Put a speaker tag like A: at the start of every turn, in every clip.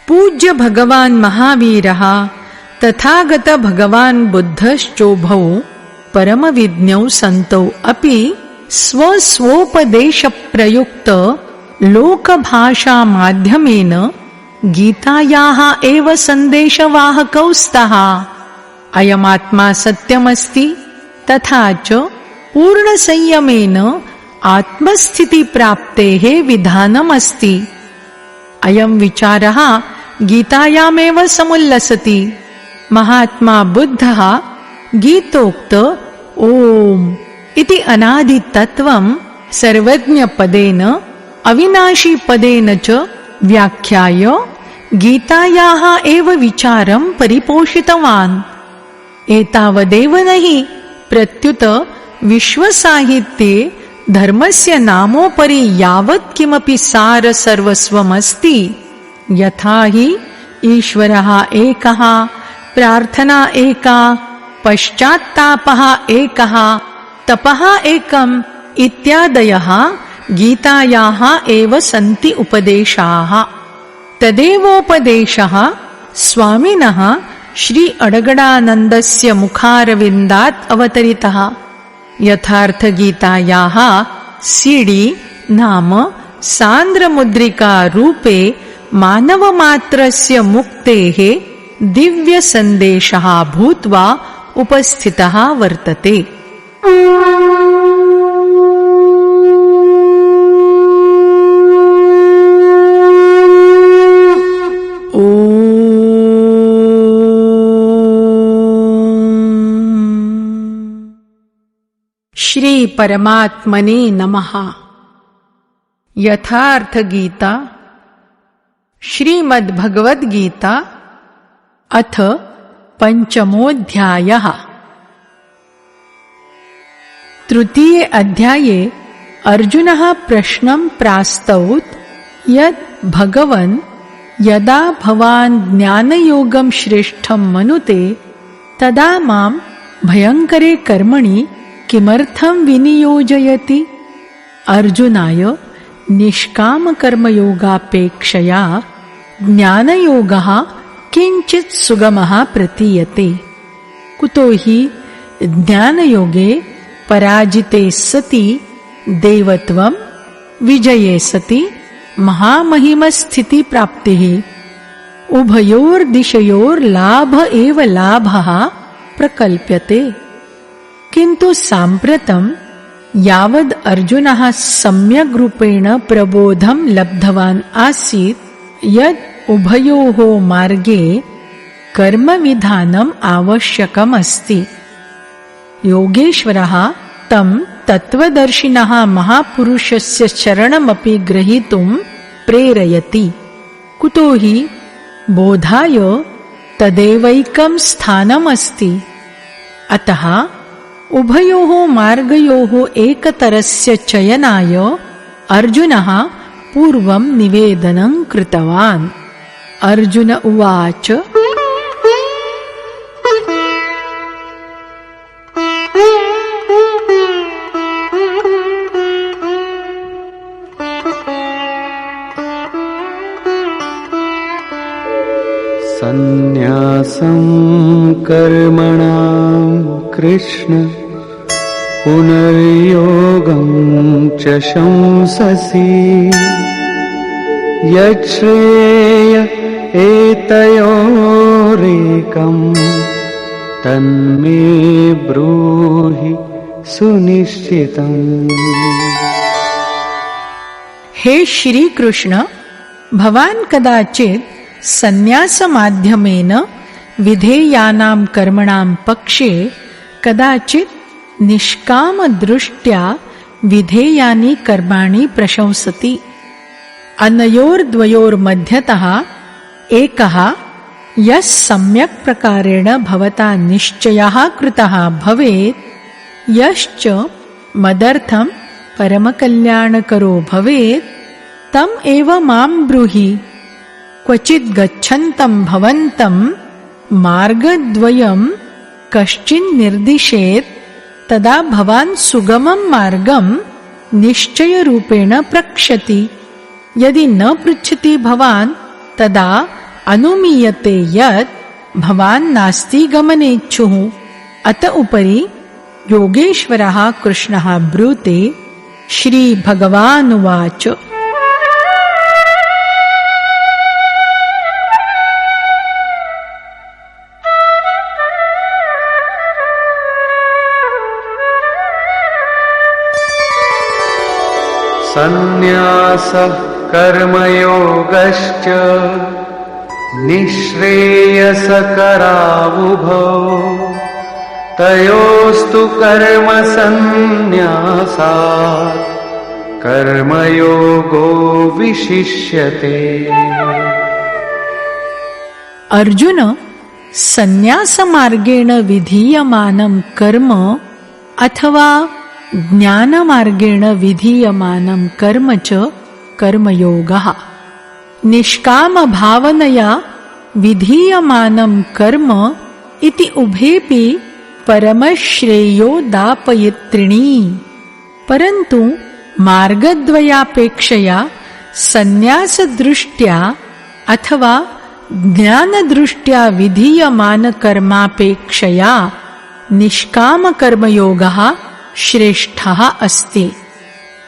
A: पूज्य भगवान् महावीरः तथागत भगवान् बुद्धश्चोभौ परमविज्ञौ सन्तौ अपि स्वस्वोपदेश प्रयुक्त लोकभाषा माध्यमेन गीतायाः एव सन्देशवाहकौ स्तः। अयमात्मा सत्यमस्ति तथा च पूर्णसंयमेन आत्मस्थितिप्राप्तेः विधानमस्ति। अयं विचारः गीतायामेव समुल्लसति। महात्मा बुद्धः गीतोक्त ओम् इति अनादितत्त्वं सर्वज्ञपदेन अविनाशीपदेन च व्याख्याय गीतायाः एव विचारं परिपोषितवान्। एतावदेव नहि प्रत्युत विश्वसाहित्ये धर्मस्य नामोपरि यावत् किमपि सारसर्वस्वमस्ति, यथा हि ईश्वरः एकः, प्रार्थना एका, पश्चात्तापः एकः, तपः एकम् इत्यादयः गीतायाः एव सन्ति उपदेशाः। तदेवोपदेशः स्वामिनः श्री अडगडानन्दस्य मुखारविन्दात् अवतरितः। यथार्थगीतायाः सीडी नाम सान्द्रमुद्रिका रूपे मानवमात्रस्य मुक्तेः दिव्यसन्देशः भूत्वा उपस्थितः वर्तते। श्री परमात्मने नमः। यथार्थ गीता श्रीमद्भगवद्गीता अथ पंचमोऽध्यायः। तृतीये अध्याये अर्जुनः प्रश्नं प्रास्तौत् यत् भगवन् यदा भवान् ज्ञानयोगं श्रेष्ठं मनुते तदा मां भयङ्करे कर्मणि किमर्थं विनियोजयति? अर्जुनाय निष्कामकर्मयोगापेक्षया ज्ञानयोगः किञ्चित् सुगमः प्रतीयते। कुतो हि ज्ञानयोगे पराजिते सति देवत्वं, विजये सति महामहिमस्थितिप्राप्तिः, उभयोर्दिशयोर्लाभ एव लाभः प्रकल्प्यते। किन्तु साम्प्रतं यावद् अर्जुनः सम्यग् रूपेण प्रबोधं लब्धवान् आसीत् यद् उभयोः मार्गे कर्मविधानम् आवश्यकम् अस्ति, योगेश्वरः तं तत्त्वदर्शिनः महापुरुषस्य शरणमपि ग्रहीतुं प्रेरयति। कुतो हि बोधाय तदेवैकं स्थानमस्ति। अतः उभयोः मार्गयोः एकतरस्य चयनाय अर्जुनः पूर्वं निवेदनं कृतवान्। अर्जुन उवाच
B: सन्न्यासं कर्मणां कृष्ण पुनर्योगं च शंससि यच्छ्रेय एतयोरेकं तन्मे ब्रूहि सुनिश्चितम्।
A: हे श्री कृष्ण, भवान् कदाचित् सन्न्यासमाध्यमेन विधेयानां कर्मणां पक्षे कदाचित् निष्कामदृष्ट्या विधेयानि कर्माणि प्रशंसति। अनयोर्द्वयोर्मध्यतः एकः यः सम्यक् प्रकारेण भवता निश्चयः कृतः भवेत्, यश्च मदर्थं परमकल्याणकरो भवेत्, तम् एव मां ब्रूहि। क्वचित् गच्छन्तं भवन्तं मार्गद्वयं कश्चिन्निर्दिशेत्, तदा भवान् सुगमं मार्गं निश्चयरूपेण प्रक्षति। यदि न पृच्छति भवान्, तदा अनुमीयते यत् भवान् नास्ति गमनेच्छुः। अत उपरि योगेश्वरः कृष्णः ब्रूते। श्रीभगवानुवाच
B: सन्न्यासः कर्मयोगश्च निःश्रेयसकरावुभौ तयोस्तु कर्मसन्न्यासात् कर्मयोगो विशिष्यते।
A: अर्जुन, सन्न्यासमार्गेण विधीयमानं कर्म अथवा ज्ञानमार्गेण विधीयमानं कर्म च कर्मयोगः। निष्कामभावनया विधीयमानं कर्म इति उभेपि परमश्रेयोदापयित्रिणी। परन्तु मार्गद्वयापेक्षया सन्न्यासदृष्ट्या अथवा ज्ञानदृष्ट्या विधीयमानकर्मापेक्षया निष्कामकर्मयोगः श्रेष्ठः अस्ति।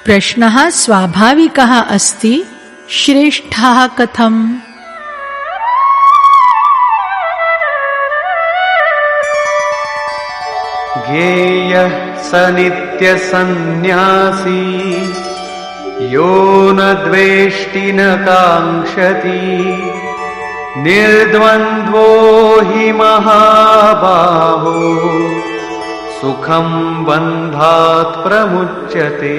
A: प्रश्नः स्वाभाविकः अस्ति, श्रेष्ठः कथम्?
B: ज्ञेयः स नित्यसन्न्यासी यो न द्वेष्टि न काङ्क्षति निर्द्वन्द्वो हि महाबाहो सुखं बन्धात् प्रमुच्यते।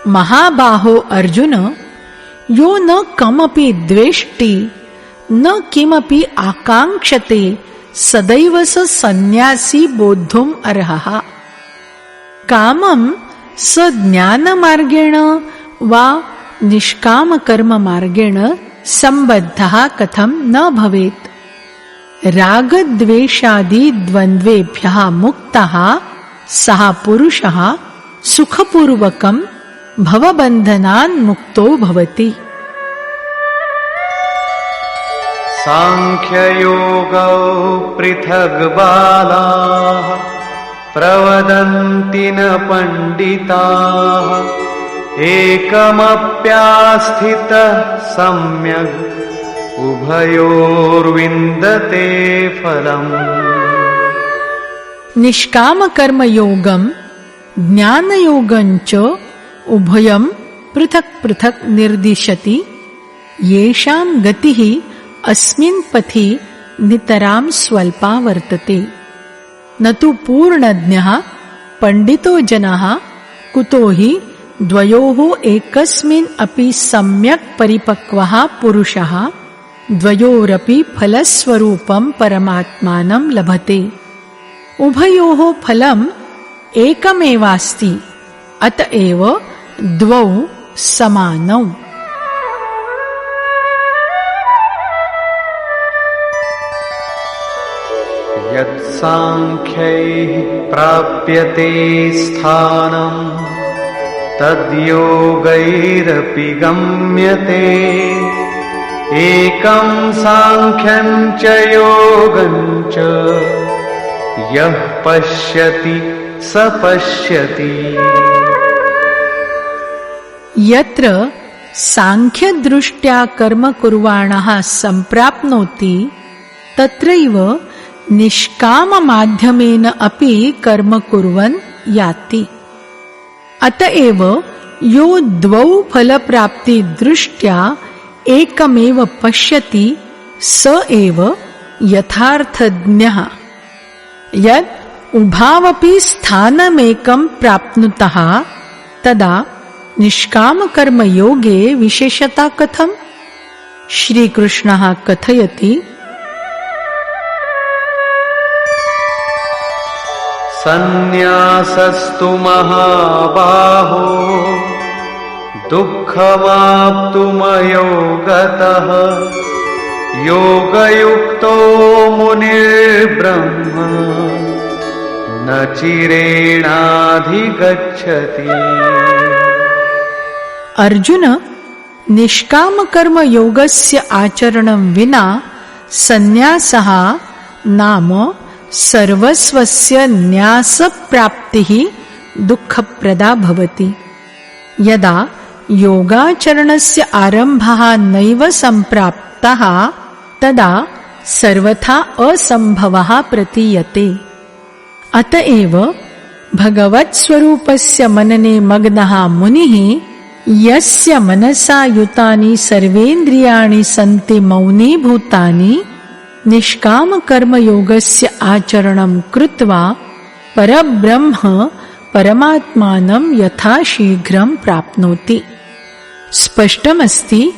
A: महाबाहो अर्जुन, यो न कमपि द्वेष्टि न किमपि आकाङ्क्षते सदैव स सन्न्यासी बोद्धुम् अर्हः। कामं स ज्ञानमार्गेण वा निष्कामकर्ममार्गेण सम्बद्धः कथं न भवेत्। रागद्वेषादि द्वन्द्वेभ्यः मुक्तः सः पुरुषः सुखपूर्वकं भवबन्धनान् मुक्तो भवति।
B: सांख्ययोगौ पृथग् बालाः प्रवदन्ति न पण्डिताः एकमप्यास्थितः सम्यग् उभयोर्विन्दते फलम्।
A: निष्कामकर्मयोगं ज्ञानयोगं च उभयं पृथक् पृथक् निर्दिशति। येषां गतिः अस्मिन् पथि नितरां स्वल्पा वर्तते। न तु पूर्णज्ञः पण्डितो जनः, कुतो हि द्वयोः एकस्मिन् अपि सम्यक् परिपक्वः पुरुषः द्वयोरपि फलस्वरूपं परमात्मानं लभते। उभयोः फलम् एकमेवास्ति, अतएव द्वौ समानौ।
B: यत्साङ्ख्यैः प्राप्यते स्थानं तद्योगैरपि गम्यते एकं साङ्ख्यं च योगं च यः पश्यति स पश्यति।
A: यत्र सांख्यदृष्ट्या कर्म कुर्वाणः सम्प्राप्नोति तत्रैव निष्काममाध्यमेन अपि कर्म कुर्वन् याति। अतएव यो द्वौ फलप्राप्ति दृष्ट्या एकमेव पश्यति स एव यथार्थज्ञः। यत् उभावपि स्थानमेकं प्राप्नुतः तदा निष्कामकर्मयोगे विशेषता कथम्? श्रीकृष्णः कथयति,
B: सन्न्यासस्तु महाबाहो दुःखमाप्तुमयोगतः योगयुक्तो मुनिर्ब्रह्म न चिरेणाधिगच्छति।
A: अर्जुन, निष्कामकर्मयोगस्य आचरणं विना सन्न्यासः नाम सर्वस्वस्य न्यासप्राप्तिः दुःखप्रदा भवति। यदा योगाचरणस्य आरम्भः नैव सम्प्राप्तः तदा सर्वथा असम्भवः प्रतीयते। अतएव भगवत्स्वरूपस्य मनने मग्नः मुनिः यस्य मनसा युतानि सर्वेन्द्रियाणि सन्ति मौनीभूतानि निष्कामकर्मयोगस्य आचरणं कृत्वा परब्रह्म परमात्मानं यथाशीघ्रं प्राप्नोति। स्पष्टमस्ति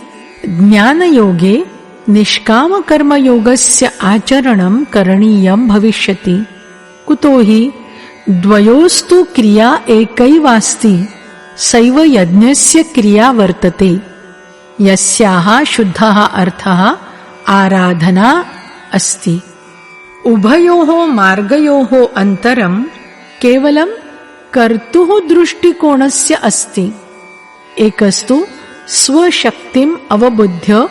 A: ज्ञानयोगे निष्कामकर्मयोगस्य आचरणं करणीयं भविष्यति। कुतो हि द्वयोस्तु क्रिया एकैवास्ति, सैव यज्ञस्य क्रिया वर्तते, यस्याः शुद्धः अर्थः आराधना अस्ति। उभयोः मार्गयोः अन्तरं केवलं कर्तुः दृष्टिकोणस्य अस्ति। एकस्तु स्वशक्तिम् अवबुद्ध्य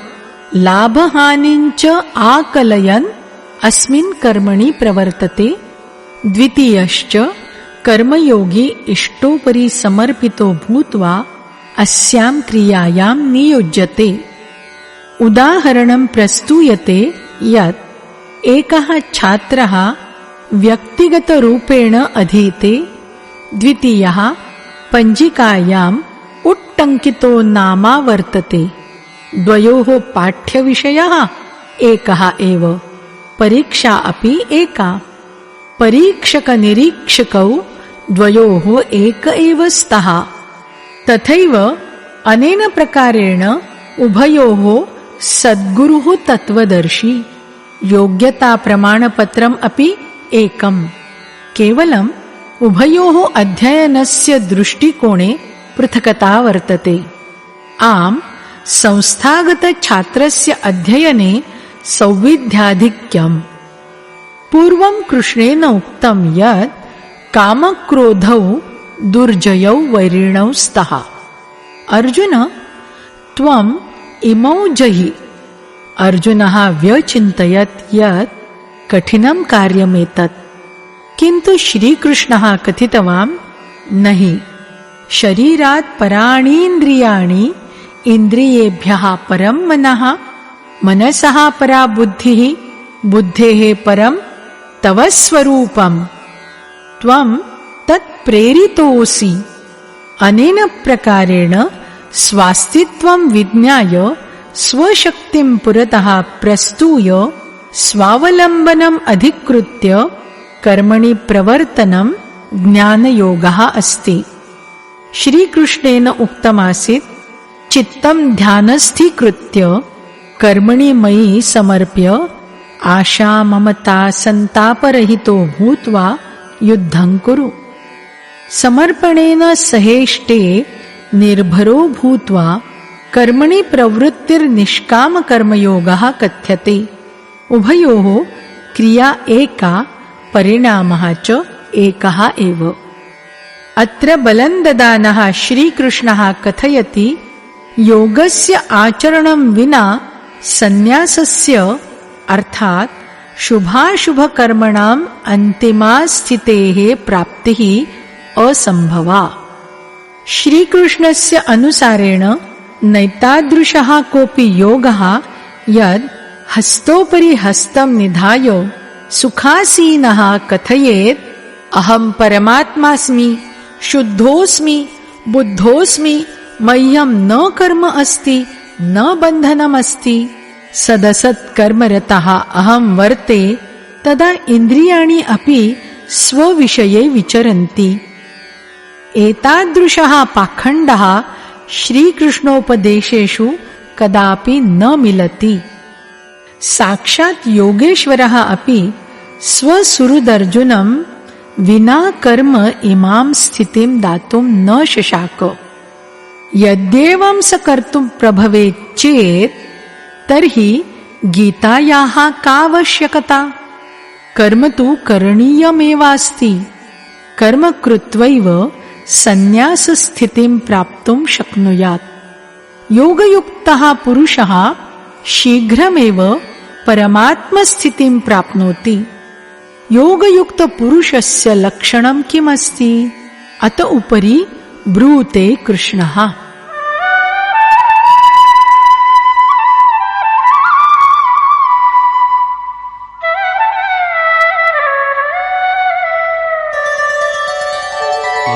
A: लाभहानिञ्च आकलयन् अस्मिन् कर्मणि प्रवर्तते। द्वितीयश्च कर्मयोगी इष्टोपरि समर्पितो भूत्वा अस्यां क्रियायां नियुज्यते। उदाहरणं प्रस्तूयते यत् एकः छात्रः व्यक्तिगतरूपेण अधीते, द्वितीयः पञ्जिकायाम् उट्टङ्कितो नामा वर्तते। द्वयोः पाठ्यविषयः एकः एव, परीक्षा अपि एका। परीक्षकनिरीक्षकौ द्वयोः एक एव स्तः। तथैव अनेन प्रकारेण उभयोः सद्गुरुः तत्त्वदर्शी, योग्यताप्रमाणपत्रम् अपि एकम्। केवलम् उभयोः अध्ययनस्य दृष्टिकोणे पृथक्ता वर्तते। आम्, संस्थागतछात्रस्य अध्ययने सौविध्याधिक्यम्। पूर्वं कृष्णेन उक्तं यत् कामक्रोधौ दुर्जयौ वैरिणौ स्तः। अर्जुन, त्वम् इमौ जहि। अर्जुनः व्यचिन्तयत् यत् कठिनं कार्यमेतत्, किन्तु श्रीकृष्णः कथितवान्, नहि, शरीरात् पराणीन्द्रियाणि, इन्द्रियेभ्यः परं मनः, मनसः परा बुद्धिः, बुद्धेः परं तव स्वरूपम्, त्वं तत्प्रेरितोऽसि। अनेन प्रकारेण स्वास्तित्वं विज्ञाय स्वशक्तिं पुरतः प्रस्तूय स्वावलम्बनम् अधिकृत्य कर्मणि प्रवर्तनं ज्ञानयोगः अस्ति। श्रीकृष्णेन उक्तमासीत्, चित्तं ध्यानस्थीकृत्य कर्मणि मयि समर्प्य आशा ममता संतापरहितो भूत्वा युद्धं कुरु। समर्पणेन सहेष्टे निर्भरो भूत्वा कर्मणि प्रवृत्तिर्निष्कामकर्मयोगः कथ्यते। उभयोः क्रिया एका, परिणामः च एकः एव। अत्र बलं ददानः श्रीकृष्णः कथयति, योगस्य आचरणं विना सन्न्यासस्य अर्थात् शुभाशुभकर्मणाम् अन्तिमा स्थितेः प्राप्तिः असम्भवा। श्रीकृष्णस्य अनुसारेण नैतादृशः कोऽपि योगः यद् हस्तोपरि हस्तं निधाय सुखासीनः कथयेत्, अहं परमात्मास्मि, शुद्धोऽस्मि, बुद्धोऽस्मि, मह्यं न कर्म अस्ति, न बन्धनमस्ति, सदसत्कर्मरतः अहं वर्ते, तदा इन्द्रियाणि अपि स्वविषये विचरन्ति। एतादृशः पाखण्डः श्रीकृष्णोपदेशेषु कदापि न मिलति। साक्षात् योगेश्वरः अपि स्वसुहृदर्जुनं विना कर्म इमां स्थितिं दातुं न शशाक। यद्येवं स कर्तुं प्रभवेत् चेत् तर्हि गीतायाः का आवश्यकता? कर्म तु करणीयमेवास्ति। कर्म कृत्वैव सन्न्यासस्थितिं प्राप्तुं शक्नुयात्। योगयुक्तः पुरुषः शीघ्रमेव परमात्मस्थितिं प्राप्नोति। योगयुक्तपुरुषस्य लक्षणं किमस्ति? अत उपरि ब्रूते कृष्णः।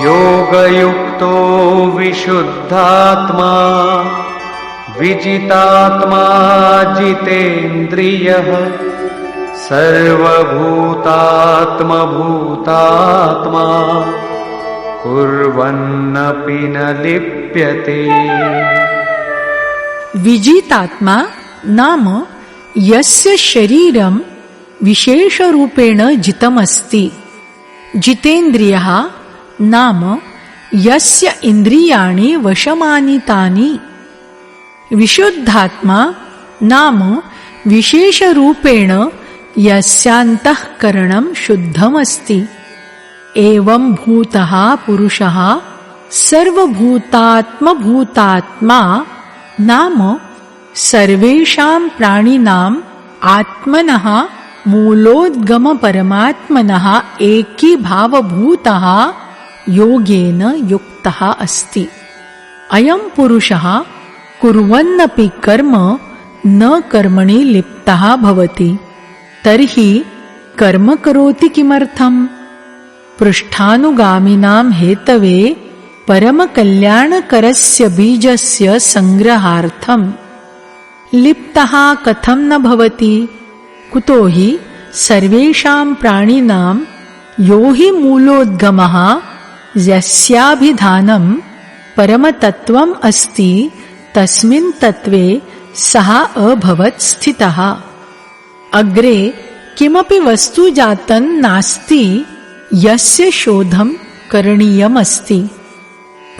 B: योगयुक्तो विशुद्धात्मा विजितात्मा जितेन्द्रियः सर्वभूतात्मभूतात्मा कुर्वन्नपि न लिप्यते।
A: विजितात्मा नाम यस्य शरीरं विशेषरूपेण जितमस्ति। जितेन्द्रियः नाम यस्य इन्द्रियाणि वशमानीतानि। विशुद्धात्मा नाम विशेषरूपेण यस्यान्तःकरणं शुद्धमस्ति। एवं भूतः पुरुषः सर्वभूतात्मभूतात्मा नाम सर्वेषां प्राणिनाम् आत्मनः मूलोद्गमपरमात्मनः एकीभावभूतः योगेन युक्तः अस्ति। अयं पुरुषः कुर्वन्नपि कर्म न कर्मणि लिप्तः भवति। तर्हि कर्म करोति किमर्थम्? पृष्ठानुगामिनां हेतवे परमकल्याणकरस्य बीजस्य संग्रहार्थम्। लिप्तः कथं न भवति? कुतो हि सर्वेषां प्राणिनां यो हि मूलोद्गमः यस्याभिधानं परमतत्त्वम् अस्ति तस्मिन् तत्त्वे सः अभवत् स्थितः। अग्रे किमपि वस्तु जातं नास्ति यस्य शोधं करणीयमस्ति।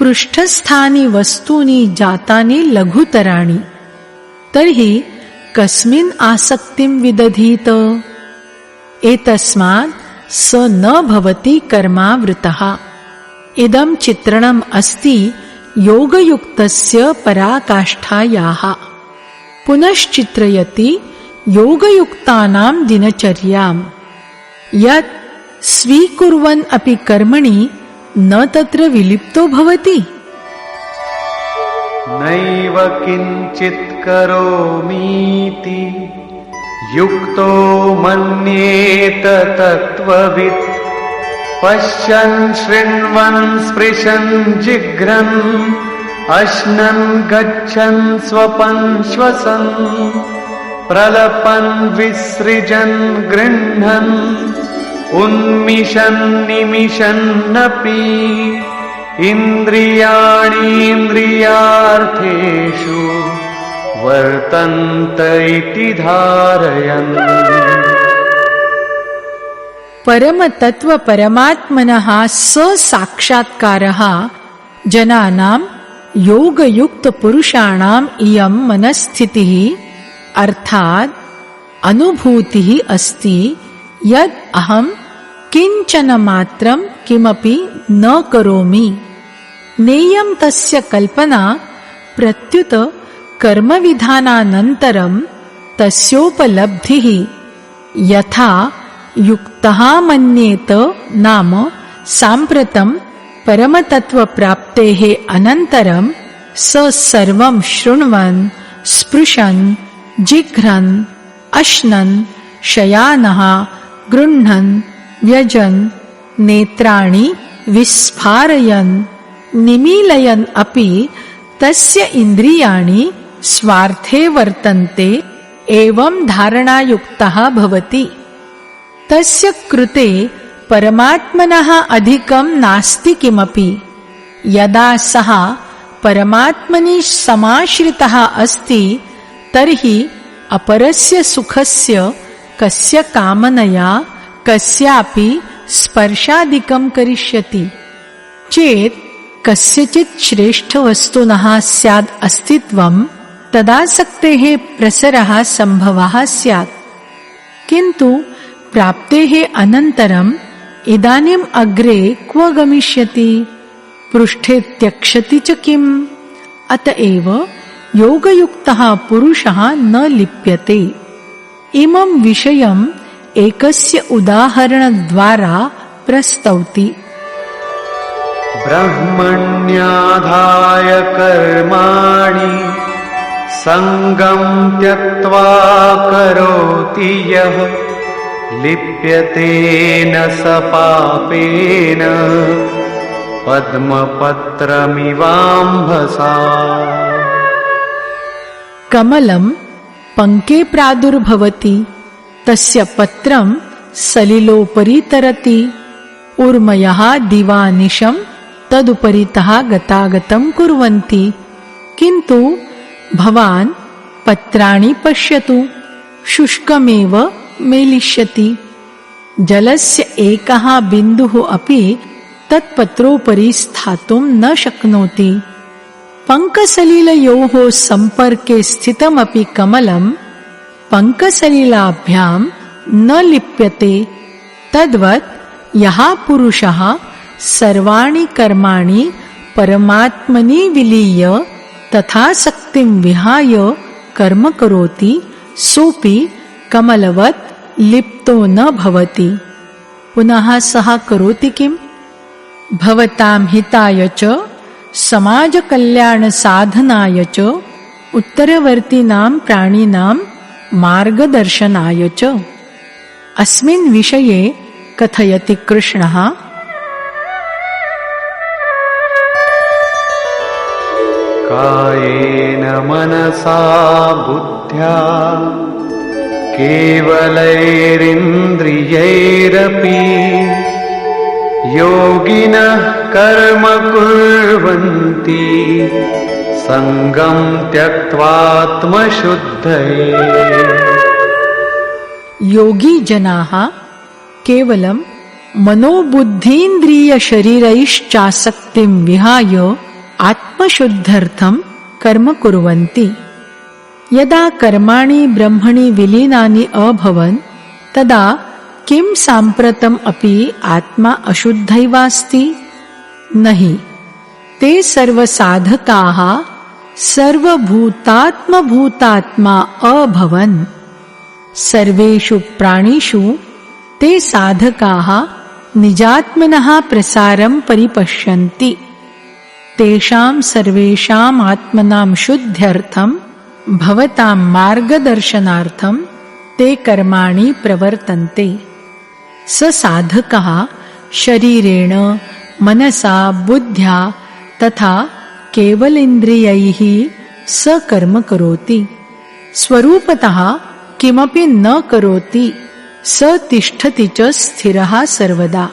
A: पृष्ठस्थानि वस्तूनि जातानि लघुतराणि। तर्हि कस्मिन् आसक्तिं विदधीत? एतस्मात् स न भवति कर्मावृतः। इदं चित्रणम् अस्ति योगयुक्तस्य पराकाष्ठायाः। पुनश्चित्रयति योगयुक्तानां दिनचर्याम्। यत् स्वीकुर्वन् अपि कर्मणि न तत्र विलिप्तो भवति।
B: नैव किञ्चित् करोमीति युक्तो मन्येत तत्त्ववित्। पश्यन् शृण्वन् स्पृशन् जिघ्रन् अश्नन् गच्छन् स्वपन् श्वसन् प्रलपन् विसृजन् गृह्णन् उन्मिषन् निमिषन्नपि इन्द्रियाणीन्द्रियार्थेषु वर्तन्त इति धारयन्।
A: परमतत्त्व परमात्मनः ससाक्षात्कारः जनानां योगयुक्तपुरुषाणाम् इयं मनस्थितिः अर्थात् अनुभूतिः अस्ति यत् अहं किञ्चन मात्रं किमपि न करोमि। नेयं तस्य कल्पना प्रत्युत कर्मविधानानन्तरं तस्योपलब्धिः। यथा युक्तः मन्येत नाम साम्प्रतं परमतत्त्वप्राप्तेः अनन्तरं स सर्वं शृण्वन् स्पृशन् जिघ्रन् अश्नन् शयानः गृह्णन् व्यजन् नेत्राणि विस्फारयन् निमीलयन् अपि तस्य इन्द्रियाणि स्वार्थे वर्तन्ते। एवं धारणायुक्तः भवति। तस्य कृते परमात्मनः अधिकं नास्ति किमपि। यदा सः परमात्मनि समाश्रितः अस्ति तर्हि अपरस्य सुखस्य कस्य कामनया कस्यापि स्पर्शादिकं करिष्यति चेत् कस्यचित् श्रेष्ठवस्तुनः स्याद् अस्तित्वं तदासक्तेः प्रसरः सम्भवः स्यात्। किन्तु प्राप्तेः अनन्तरम् इदानीम् अग्रे क्व गमिष्यति? पृष्ठे त्यक्षति च किम्? अतएव योगयुक्तः पुरुषः न लिप्यते। इमं विषयम् एकस्य उदाहरणद्वारा प्रस्तौति।
B: ब्रह्मण्याधाय कर्माणि सङ्गं त्यक्त्वा करोति यः लिप्यते न स पापेन पद्मपत्रमिवाम्भसा।
A: कमलं पङ्के प्रादुर्भवति, तस्य पत्रं सलिलोपरि तरति। ऊर्मयः दिवानिशं तदुपरितः गतागतं कुर्वन्ति, किन्तु भवान् पत्राणि पश्यतु, शुष्कमेव मेलिष्यति। जलस्य एकः बिन्दुः अपि तत्पत्रोपरि स्थातुं न शक्नोति। पङ्कसलिलयोः सम्पर्के स्थितमपि कमलं पङ्कसलिलाभ्यां न लिप्यते। तद्वत् यः पुरुषः सर्वाणि कर्माणि परमात्मनि विलीय तथा शक्तिं विहाय कर्म करोति, सोऽपि कमलवत् लिप्तो न भवति। पुनः सः करोति किम्? भवतां हिताय च समाजकल्याणसाधनाय च उत्तरवर्तीनां प्राणिनां मार्गदर्शनाय च। अस्मिन् विषये कथयति कृष्णः।
B: कायेन मनसा बुद्ध्या केवलैरिन्द्रियैरपि योगिनः कर्म कुर्वन्ति सङ्गं त्यक्त्वात्मशुद्धये।
A: योगी जनाः केवलं मनोबुद्धीन्द्रियशरीरैश्चासक्तिं विहाय आत्मशुद्ध्यर्थं कर्म कुर्वन्ति। यदा कर्माणि ब्रह्मणि विलीनानि अभवन् तदा किं साम्प्रतम् अपि आत्मा अशुद्धैवास्ति? नहि, ते सर्वसाधकाः सर्वभूतात्मभूतात्मा अभवन्। सर्वेषु प्राणिषु ते साधकाः निजात्मनः प्रसारं परिपश्यन्ति। तेषां सर्वेषाम् आत्मनां शुद्ध्यर्थं भवतां मार्गदर्शनार्थं ते कर्माणि प्रवर्तन्ते। स साधकः शरीरेण मनसा बुद्ध्या तथा केवलेन्द्रियैः स कर्म करोति। स्वरूपतः किमपि न करोति, स तिष्ठति च स्थिरः सर्वदा।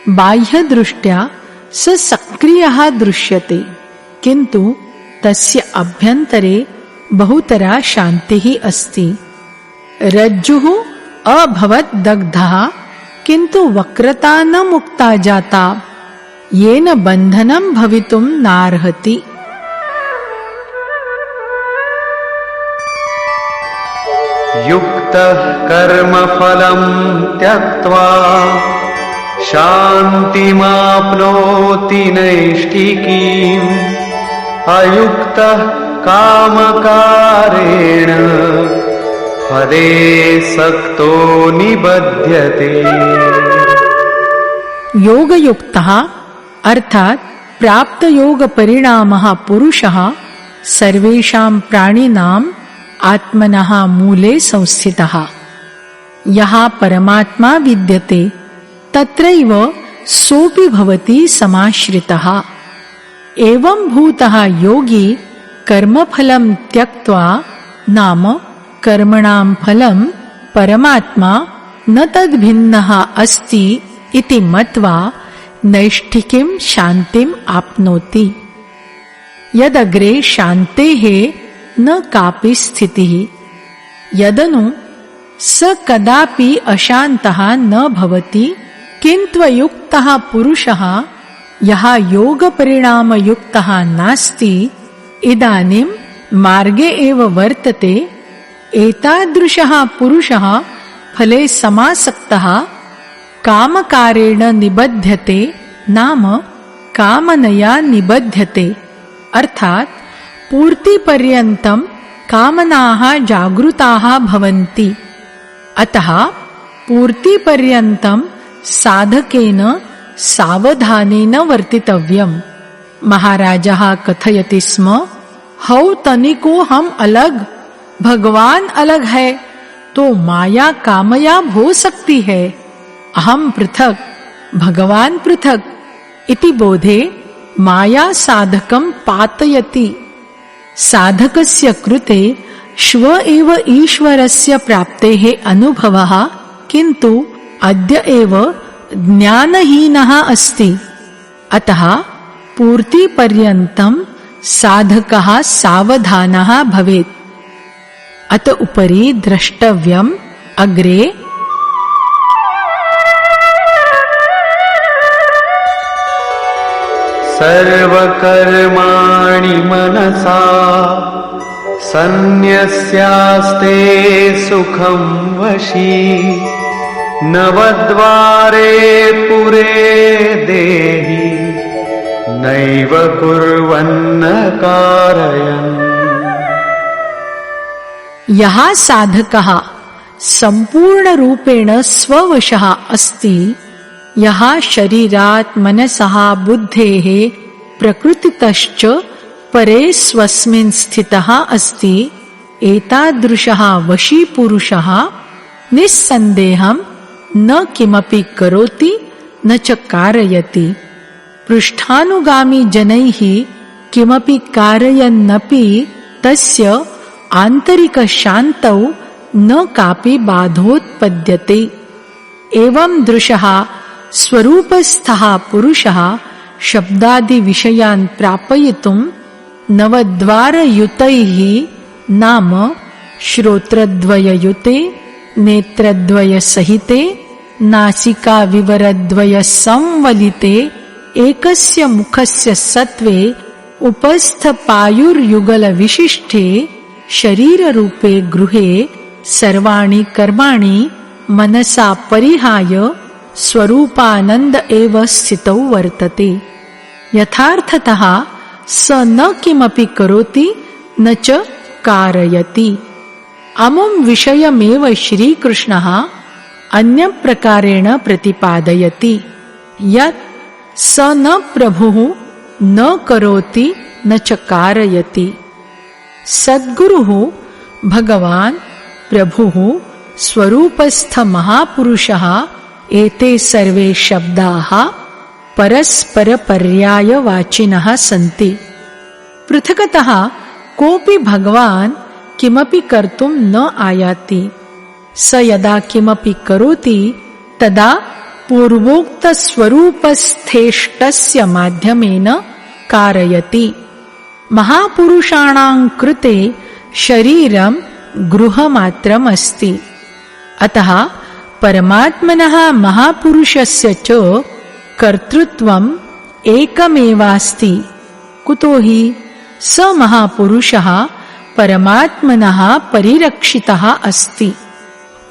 A: बाह्यदृष्ट्या स सक्रियः दृश्यते, किन्तु तस्य अभ्यन्तरे बहुतरा शान्तिः अस्ति। रज्जुः अभवत् दग्धः, किन्तु वक्रता न मुक्ता जाता, येन बन्धनं भवितुं नार्हति।
B: युक्तः कर्मफलं त्यक्त्वा शान्तिमाप्नोति नैष्ठिकीम् अयुक्तः कामकारेण फले सक्तो निबध्यते।
A: योगयुक्तः अर्थात् प्राप्त योग परिणामः पुरुषः सर्वेषां प्राणिनां आत्मनः मूले संस्थितः। यः परमात्मा विद्यते तत्रैव सोऽपि भवति समाश्रितः। एवं भूतः योगी कर्मफलं त्यक्त्वा, नाम कर्मणां फलं परमात्मा न तद्भिन्नः अस्ति इति मत्वा नैष्ठिकीं शान्तिम् आप्नोति। यदग्रे शान्तेः न कापि स्थितिः, यदनु स कदापि अशान्तः न भवति। किन्त्वयुक्तः पुरुषः यः योगपरिणामयुक्तः नास्ति, इदानीं मार्गे एव वर्तते, एतादृशः पुरुषः फले समासक्तः कामकारेण निबध्यते, नाम कामनया निबध्यते, अर्थात् पूर्तिपर्यन्तं कामनाः जागृताः भवन्ति। अतः पूर्तिपर्यन्तं साधकेन सावधानेन वर्तितव्यम्। महाराजः कथयति स्म, हौ तनिको हम अलग, भगवान अलग है तो माया कामयाब हो सकती है। अहम पृथक भगवान पृथक इति बोधे माया साधकं पातयति। साधकस्य कृते श्व एव ईश्वरस्य प्राप्तेः अनुभवः किन्तु अद्य एव ज्ञानहीनः अस्ति। अतः पूर्तिपर्यन्तं साधकः सावधानः भवेत्। अत उपरि द्रष्टव्यम् अग्रे
B: सर्वकर्माणि मनसा सन्न्यस्यास्ते सुखं वशी नवद्वारे पुरे देहि नैव कुर्वन्न कारयन्।
A: यः साधकः संपूर्ण रूपेण स्ववशः अस्ति, यः शरीरात् मनसः बुद्धेः प्रकृतितश्च परे स्वस्मिन् स्थितः अस्ति, एतादृशः वशी पुरुषः निस्सन्देहं न किमपि करोति न च कारयति। पृष्ठानुगामी जनैः किमपि कारयन्नपि तस्य आन्तरिक शान्तौ न कापि बाधोत्पद्यते। एवं दृशः स्वरूपस्थः पुरुषः शब्दादि विषयान् प्रापयितुं नवद्वारयुतैः नाम श्रोत्रद्वययुते, नेत्रद्वयसहिते, नासिकाविवरद्वयसंवलिते एकस्य मुखस्य सत्वे उपस्थपायुर्युगलविशिष्टे शरीररूपे गृहे सर्वाणि कर्माणि मनसा परिहाय स्वरूपानंद एव स्थितौ वर्तते। यथार्थतः स न किमपि करोति न च कारयति। अमुं विषयमेव श्रीकृष्णः अन्यप्रकारेण प्रतिपादयति, यत् स न प्रभुः न करोति न च कारयति। सद्गुरुः भगवान् प्रभुः स्वरूपस्थ महापुरुषः एते सर्वे शब्दाः परस्परपर्यायवाचिनः सन्ति। पृथक्तः कोऽपि भगवान् किमपि कर्तुं न आयाति। स यदा किमपि करोति तदा पूर्वोक्तस्वरूपस्थेष्टस्य माध्यमेन कारयति। महापुरुषाणां कृते शरीरं गृहमात्रम् अस्ति। अतः परमात्मनः महापुरुषस्य च कर्तृत्वम् एकमेवास्ति। कुतो हि स महापुरुषः परमात्मनः परिरक्षितः अस्ति।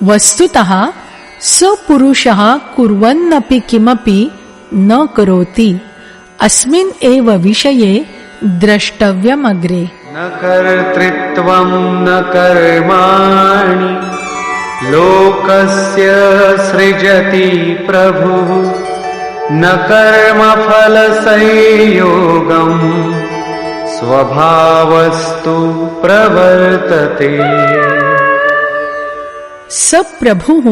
A: वस्तुतः स पुरुषः कुर्वन्नपि किमपि न करोति। अस्मिन् एव विषये द्रष्टव्यमग्रे।
B: न कर्तृत्वं न कर्माणि लोकस्य सृजति प्रभुः न कर्मफलसंयोगम् स्वभावस्तु प्रवर्तते।
A: स प्रभुः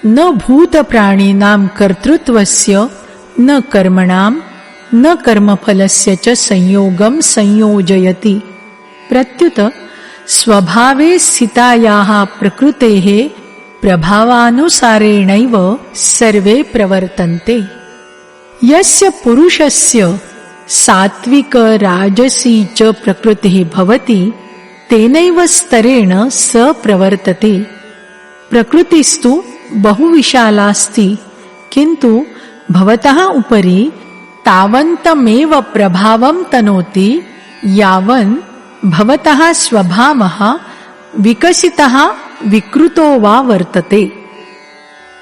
A: न भूतप्राणिनां कर्तृत्वस्य न कर्मणां न कर्मफलस्य च संयोगं संयोजयति। प्रत्युत स्वभावे स्थितायाः प्रकृतेः प्रभावानुसारेणैव सर्वे प्रवर्तन्ते। यस्य पुरुषस्य सात्विक राजसी च प्रकृतिः भवति तेनैव स्तरेण स प्रवर्तते। प्रकृतिस्तु बहुविशालास्ति, किन्तु भवतः उपरि तावन्तमेव प्रभावं तनोति यावन् भवतः स्वभावः विकसितः विकृतो वा वर्तते।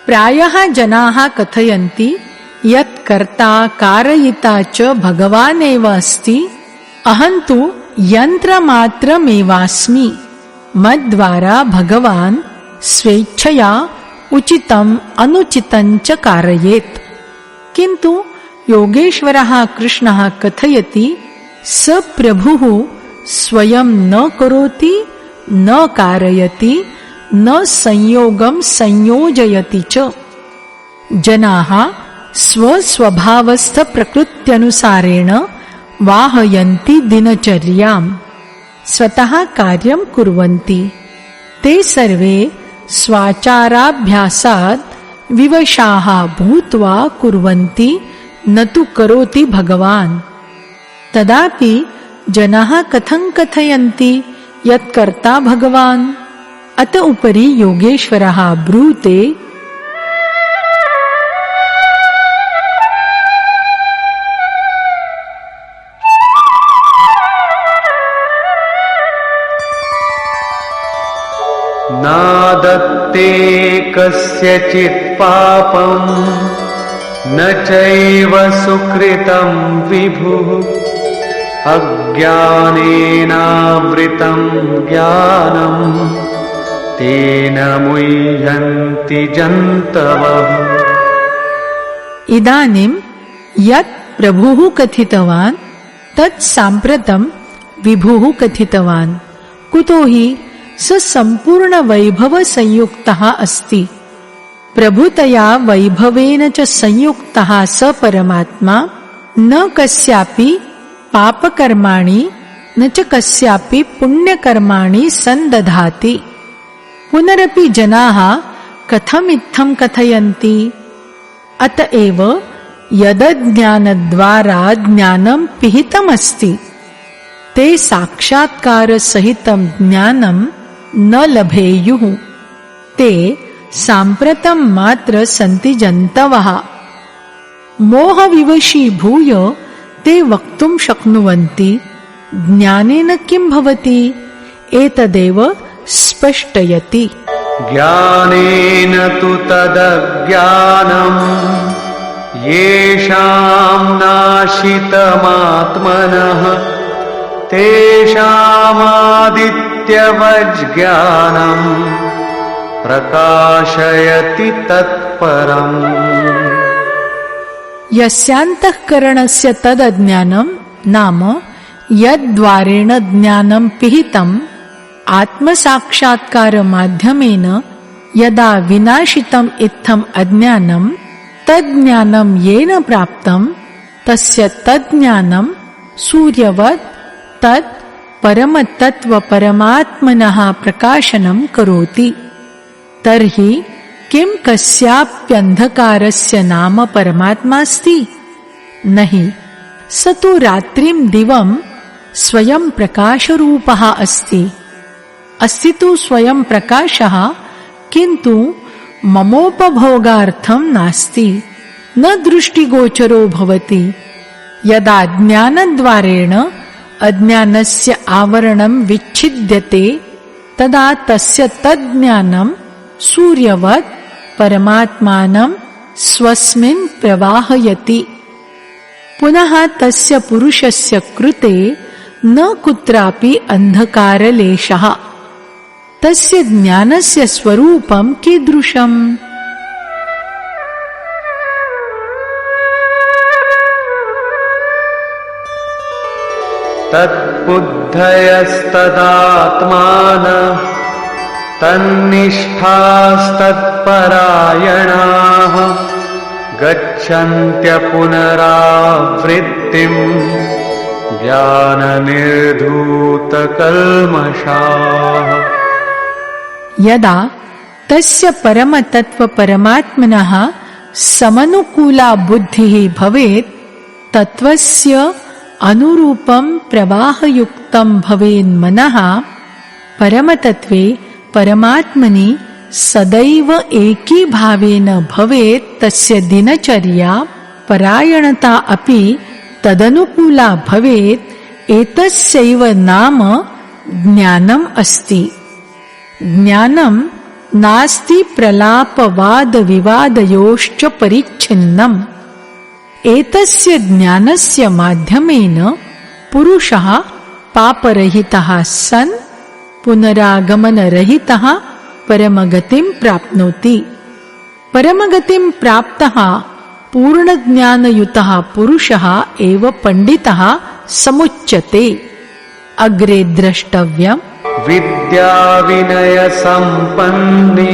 A: प्रायः जनाः कथयन्ति यत् कर्ता कारयिता च भगवान् एव अस्ति, अहं तु यंत्रमात्रमेवास्मि। मद्द्वारा भगवान् स्वेच्छया उचितम् अनुचितं च कारयेत्। किन्तु योगेश्वरः कृष्णः कथयति, स प्रभुः स्वयं न करोति, न कारयति, न संयोगं संयोजयति च। जनाः स्वस्वभावस्थ प्रकृत्यनुसारेण वाहयन्ति दिनचर्याम्, स्वतः कार्यं कुर्वन्ति। ते सर्वे स्वाचाराभ्यासात् विवशाः भूत्वा कुर्वन्ति, न तु करोति भगवान्। तदापि जनाः कथं कथयन्ति यत् कर्ता भगवान्? अत उपरि योगेश्वरः ब्रूते,
B: नादत्ते कस्यचित् पापम् न चैव सुकृतं विभुः अज्ञानेनावृतं ज्ञानम् तेन मुह्यन्ति जन्तवः।
A: इदानीं यत् प्रभुः कथितवान् तत् साम्प्रतं विभुः कथितवान्। कुतो हि स सम्पूर्ण वैभव संयुक्तः अस्ति। प्रभुतया वैभवेन च संयुक्तः स परमात्मा न कस्यापि पापकर्माणि न च कस्यापि पुण्यकर्माणि सन्दधाति। पुनरपि जनाः कथमित्थं कथयन्ति? अतएव यदज्ञानद्वारा ज्ञानं पिहितमस्ति ते साक्षात्कारसहितं ज्ञानं न लभेयुः। ते साम्प्रतं मात्र सन्ति जन्तवः। मोहविवशीभूय ते वक्तुं शक्नुवन्ति, ज्ञानेन किं भवति? एतदेव स्पष्टयति।
B: ज्ञानेन तु तदज्ञानम् येषां नाशितमात्मनः तेषामादित्यवज्ज्ञानम् प्रकाशयति तत्परम्।
A: यस्यान्तःकरणस्य तदज्ञानं नाम यद्द्वारेण ज्ञानं पिहितम् आत्मसाक्षात्कारमाध्यमेन यदा विनाशितम् इत्थम् अज्ञानं तज्ज्ञानं येन प्राप्तं तस्य तज्ज्ञानं सूर्यवत् तत् परमतत्त्वपरमात्मनः प्रकाशनं करोति। तर्हि किं कस्याप्यन्धकारस्य नाम परमात्मास्ति? नहि, स तु रात्रिं दिवं स्वयं प्रकाशरूपः अस्ति। अस्ति तु स्वयं प्रकाशः, किन्तु ममोपभोगार्थं नास्ति, न दृष्टिगोचरो भवति। यदा ज्ञानद्वारेण अज्ञानस्य आवरणं विच्छिद्यते तदा तस्य तज्ज्ञानं सूर्यवत् परमात्मानं स्वस्मिन् प्रवाहयति। पुनः तस्य पुरुषस्य कृते न कुत्रापि अन्धकारलेशः। तस्य ज्ञानस्य स्वरूपं कीदृशम्?
B: तद्बुद्धयस्तदात्मानः तन्निष्ठास्तत्परायणाः गच्छन्त्यपुनरावृत्तिम् ज्ञाननिर्धूतकल्मषाः। यदा
A: तस्य परमतत्त्वपरमात्मनः समनुकूला बुद्धिः भवेत्, तत्त्वस्य अनुरूपं प्रवाहयुक्तं भवेन्मनः, परमतत्त्वे परमात्मनि सदैव एकीभावेन भवेत्, तस्य दिनचर्या परायणता अपि तदनुकूला भवेत्। एतस्यैव नाम ज्ञानम् अस्ति। ज्ञानं नास्ति प्रलापवादविवादयोश्च परिच्छिन्नम्। एतस्य ज्ञानस्य माध्यमेन पुरुषः पापरहितः सन् पुनरागमनरहितः परमगतिं प्राप्नोति। परमगतिं प्राप्तः पूर्णज्ञानयुतः पुरुषः एव पंडितः समुच्यते। अग्रे द्रष्टव्यम्
B: विद्या विनय संपन्ने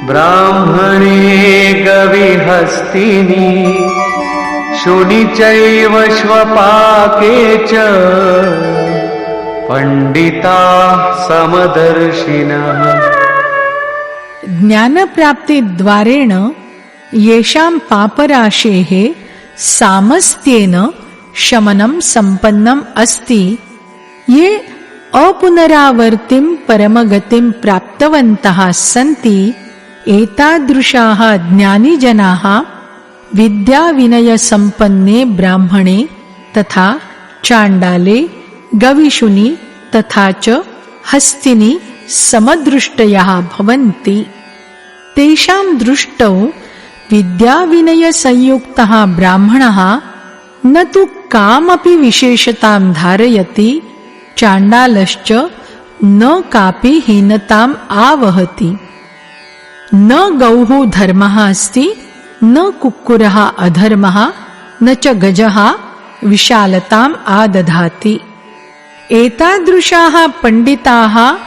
B: ब्राह्मणे गविहस्तिनि शुनि चैव श्वपाके च पंडिताः समदर्शिनः।
A: ज्ञानप्राप्तिद्वारेण येषां पापराशेः सामस्त्येन शमनं सम्पन्नम् अस्ति, ये अपुनरावर्तिं परमगतिं प्राप्तवन्तः सन्ति, एतादृशाः ज्ञानीजनाः विद्याविनयसम्पन्ने ब्राह्मणे तथा चाण्डाले गविशुनि तथा च हस्तिनि समदृष्टयः भवन्ति। तेषां दृष्टौ विद्याविनयसंयुक्तः ब्राह्मणः न तु कामपि विशेषतां धारयति, चाण्डालश्च न कापि हीनताम् आवहति। न गौः धर्मः अस्ति, न कुक्कुरः अधर्मः, न च गजः विशालताम् आदधाति। एतादृशाः पंडिताः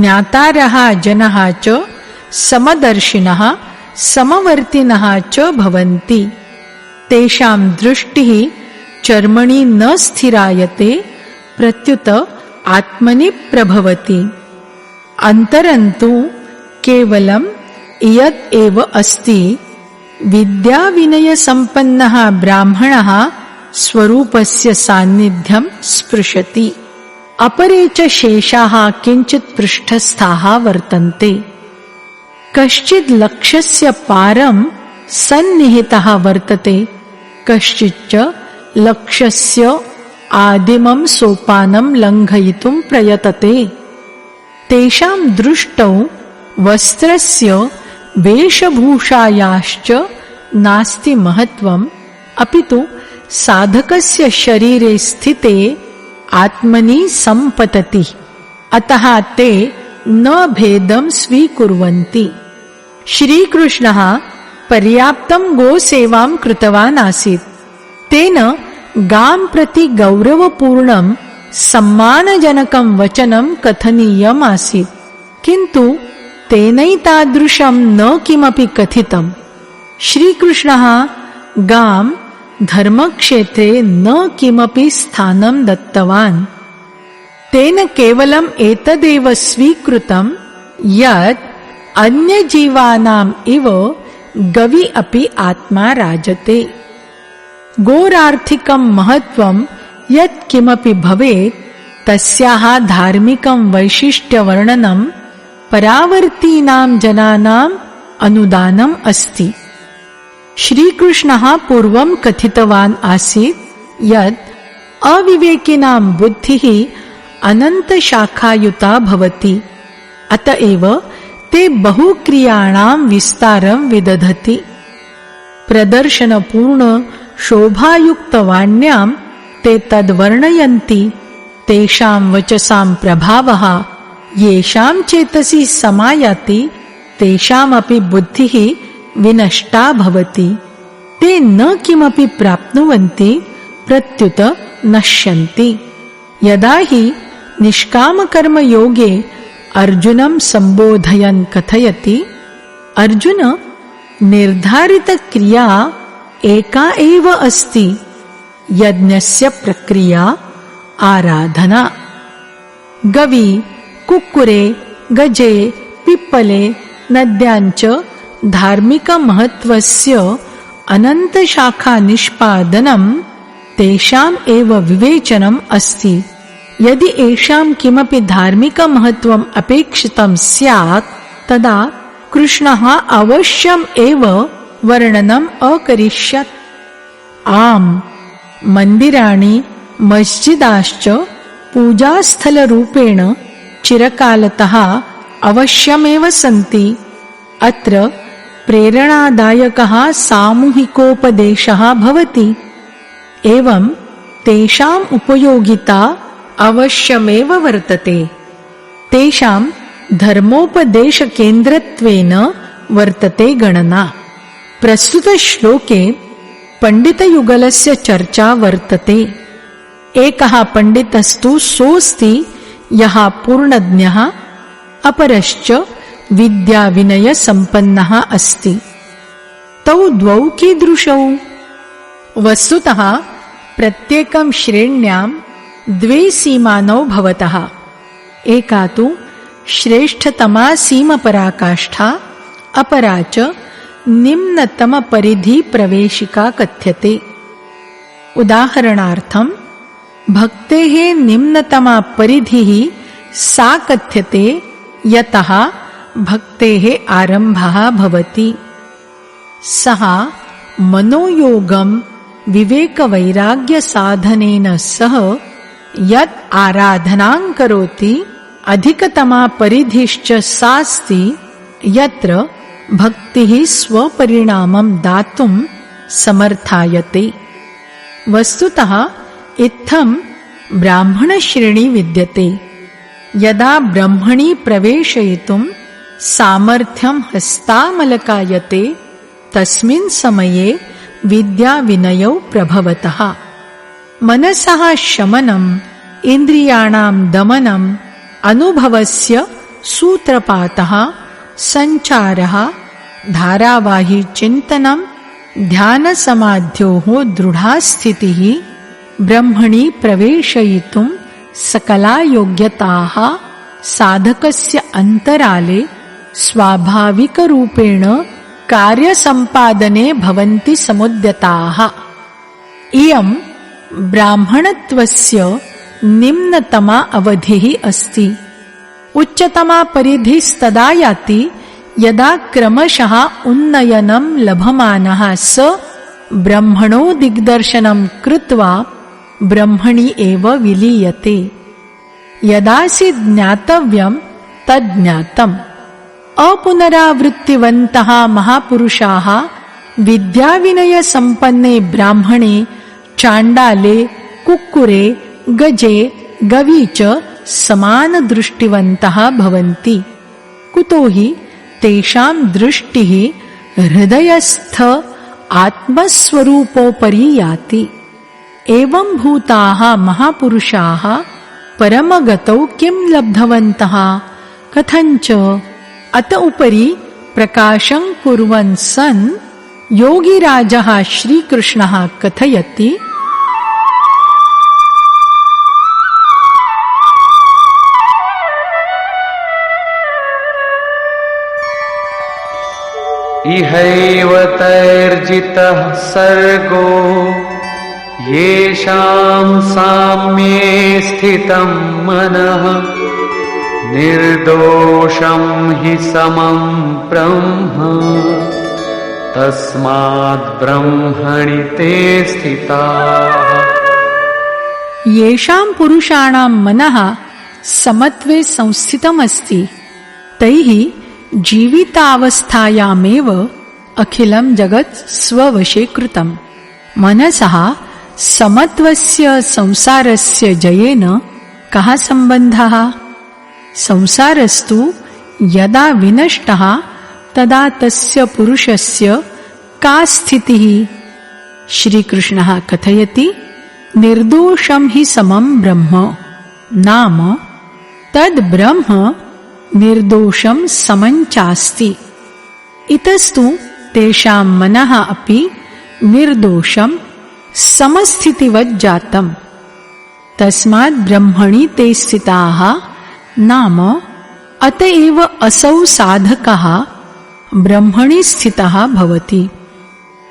A: ज्ञातारः जनाः च समदर्शिनः समवर्तिनः च भवन्ति। तेषां दृष्टिः चर्मणि न स्थिरायते, प्रत्युत आत्मनि प्रभवति। अन्तरन्तु केवलं इयत् एव अस्ति, विद्याविनयसम्पन्नः ब्राह्मणः स्वरूपस्य सान्निध्यं स्पृशति। अपरे च शेषाः किञ्चित् पृष्ठस्थाः वर्तन्ते। कश्चित् लक्ष्यस्य पारं सन्निहितः वर्तते, कश्चिच्च लक्ष्यस्य आदिमं सोपानं लङ्घयितुं प्रयतते। तेषां दृष्टौ वस्त्रस्य वेशभूषायाश्च नास्ति महत्वम्, अपि तु साधकस्य शरीरे स्थिते आत्मनि सम्पतति। अतः ते न भेदं स्वीकुर्वन्ति। श्रीकृष्णः पर्याप्तं गोसेवां कृतवान् आसीत्। तेन गां प्रति गौरवपूर्णं सम्मानजनकं वचनं कथनीयम् आसीत्, किन्तु तेनैतादृशं न किमपि कथितम्। श्रीकृष्णः गां धर्मक्षेत्रे न किमपि स्थानं दत्तवान्। तेन केवलम् एतदेव स्वीकृतं यत् अन्यजीवानाम् इव गवि अपि आत्मा राजते। गोरार्थिकं महत्वं यत् किमपि भवेत्, तस्याः धार्मिकं वैशिष्ट्यवर्णनं परावर्तीनां जनानाम् अनुदानम् अस्ति। श्रीकृष्णः पूर्वं कथितवान् आसीत् यत् अविवेकिनां बुद्धिः अनन्तशाखायुता भवति, अतएव ते बहुक्रियाणां विस्तारं विदधति। प्रदर्शनपूर्ण शोभायुक्तवाण्यां ते तद्वर्णयन्ति। तेषां वचसां प्रभावः येषां चेतसि समायाति, तेषामपि बुद्धिः विनष्टा भवति। ते न किमपि प्राप्नुवन्ति, प्रत्युत नश्यन्ति। यदा हि निष्कामकर्मयोगे अर्जुनं सम्बोधयन् कथयति, अर्जुन, निर्धारितक्रिया एका एव अस्ति, यज्ञस्य प्रक्रिया आराधना। गवि, कुक्कुरे, गजे, पिप्पले, नद्यांच धार्मिकमहत्वस्य अनन्तशाखानिष्पादनं तेषाम् एव विवेचनम् अस्ति। यदि एषां किमपि धार्मिकमहत्वम् अपेक्षितं स्यात्, तदा कृष्णः अवश्यम् एव वर्णनम् अकरिष्यत्। आम्, मन्दिराणि मस्जिदाश्च पूजास्थलरूपेण चिरकालतः अवश्यमेव सन्ति। अत्र प्रेरणादायकः सामूहिकोपदेशः भवति। एवं तेषाम् उपयोगिता अवश्यमेव वर्तते। तेषां धर्मोपदेशकेन्द्रत्वेन वर्तते गणना। प्रस्तुतश्लोके पण्डितयुगलस्य चर्चा वर्तते। एकः पण्डितस्तु सोऽस्ति यः पूर्णज्ञः, अपरश्च विद्याविनयसम्पन्नः अस्ति। तौ द्वौ कीदृशौ? वस्तुतः प्रत्येकं श्रेण्यां द्वे सीमानौ भवतः। एका तु श्रेष्ठतमा सीमपराकाष्ठा, अपरा च निम्नतमपरिधिप्रवेशिका कथ्यते। उदाहरणार्थं भक्तेः निम्नतमा परिधिः सा कथ्यते यतः भक्तेः आरम्भः भवति। सः मनोयोगं विवेकवैराग्यसाधनेन सह यत् आराधनां करोति, अधिकतमा परिधिश्च सास्ति यत्र भक्तिः स्वपरिणामं दातुं समर्थायते। वस्तुतः इत्थं ब्राह्मणश्रेणी विद्यते। यदा ब्रह्मणि प्रवेशयितुं सामर्थ्यं हस्तामलकायते, तस्मिन् समये विद्याविनयौ प्रभवतः। मनसः शमनम्, इन्द्रियाणां दमनम्, अनुभवस्य सूत्रपातः, सञ्चारः, धारावाही चिन्तनं, ध्यानसमाध्योः दृढा स्थितिः, ब्रह्मणि प्रवेशयितुं सकला योग्यताः साधकस्य अन्तराले स्वाभाविकरूपेण कार्यसम्पादने भवन्ति समुद्यताः। इयं ब्राह्मणत्वस्य निम्नतमा अवधिः अस्ति। उच्चतमा परिधिस्तदा याति यदा क्रमशः उन्नयनं लभमानः स ब्रह्मणो दिग्दर्शनं कृत्वा ब्रह्मणि एव विलीयते। यदासि ज्ञातव्यं तज्ज्ञातम्। अपुनरावृत्तिवन्तः महापुरुषाः विद्याविनयसम्पन्ने ब्राह्मणे, चाण्डाले, कुक्कुरे, गजे, गवी च समानदृष्टिवन्तः भवन्ति। कुतो हि तेषां दृष्टिः हृदयस्थ आत्मस्वरूपोपरि याति। एवं भूताः महापुरुषाः परमगतौ किं लब्धवन्तः? कथञ्च? अत उपरि प्रकाशं कुर्वन् सन् योगिराजः श्रीकृष्णः कथयति,
B: इहैव तैर्जितः सर्गो येषां साम्ये स्थितं मनः, निर्दोषं हि समं ब्रह्म तस्माद् ब्रह्मणि ते स्थिताः।
A: येषां पुरुषाणां मनः समत्वे संस्थितमस्ति, तैः जीवितावस्थायामेव अखिलं जगत् स्ववशे कृतम्। मनसः समत्वस्य संसारस्य जयेन कः सम्बन्धः? संसारस्तु यदा विनष्टः तदा तस्य पुरुषस्य का स्थितिः? श्रीकृष्णः कथयति, निर्दोषं हि समं ब्रह्म, नाम तद् ब्रह्म निर्दोषं समञ्चास्ति। इतस्तु तेषां मनः अपि निर्दोषं समस्थितिवज्जातम्। तस्माद् ब्रह्मणि ते स्थिताः, नाम अत एव असौ साधकः ब्रह्मणि स्थितः भवति।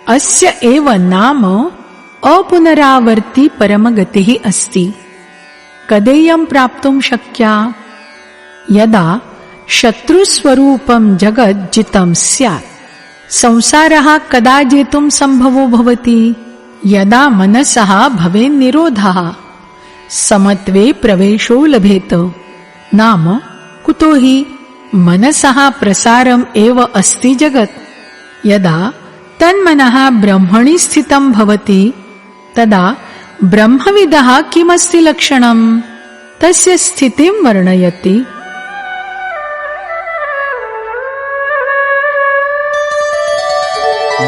A: अस्य एव नाम अपुनरावर्ति परमगतिः अस्ति। कदेयं प्राप्तुं शक्या? यदा शत्रुस्वरूपं जगत् जितं स्यात्। संसारः कदा जेतुं सम्भवो भवति? यदा मनसः भवेन्निरोधः, समत्वे प्रवेशो लभेत। नाम कुतो हि मनसः प्रसारम् एव अस्ति जगत्। यदा तन्मनः ब्रह्मणि स्थितं भवति, तदा ब्रह्मविदः किमस्ति लक्षणम्? तस्य स्थितिं वर्णयति।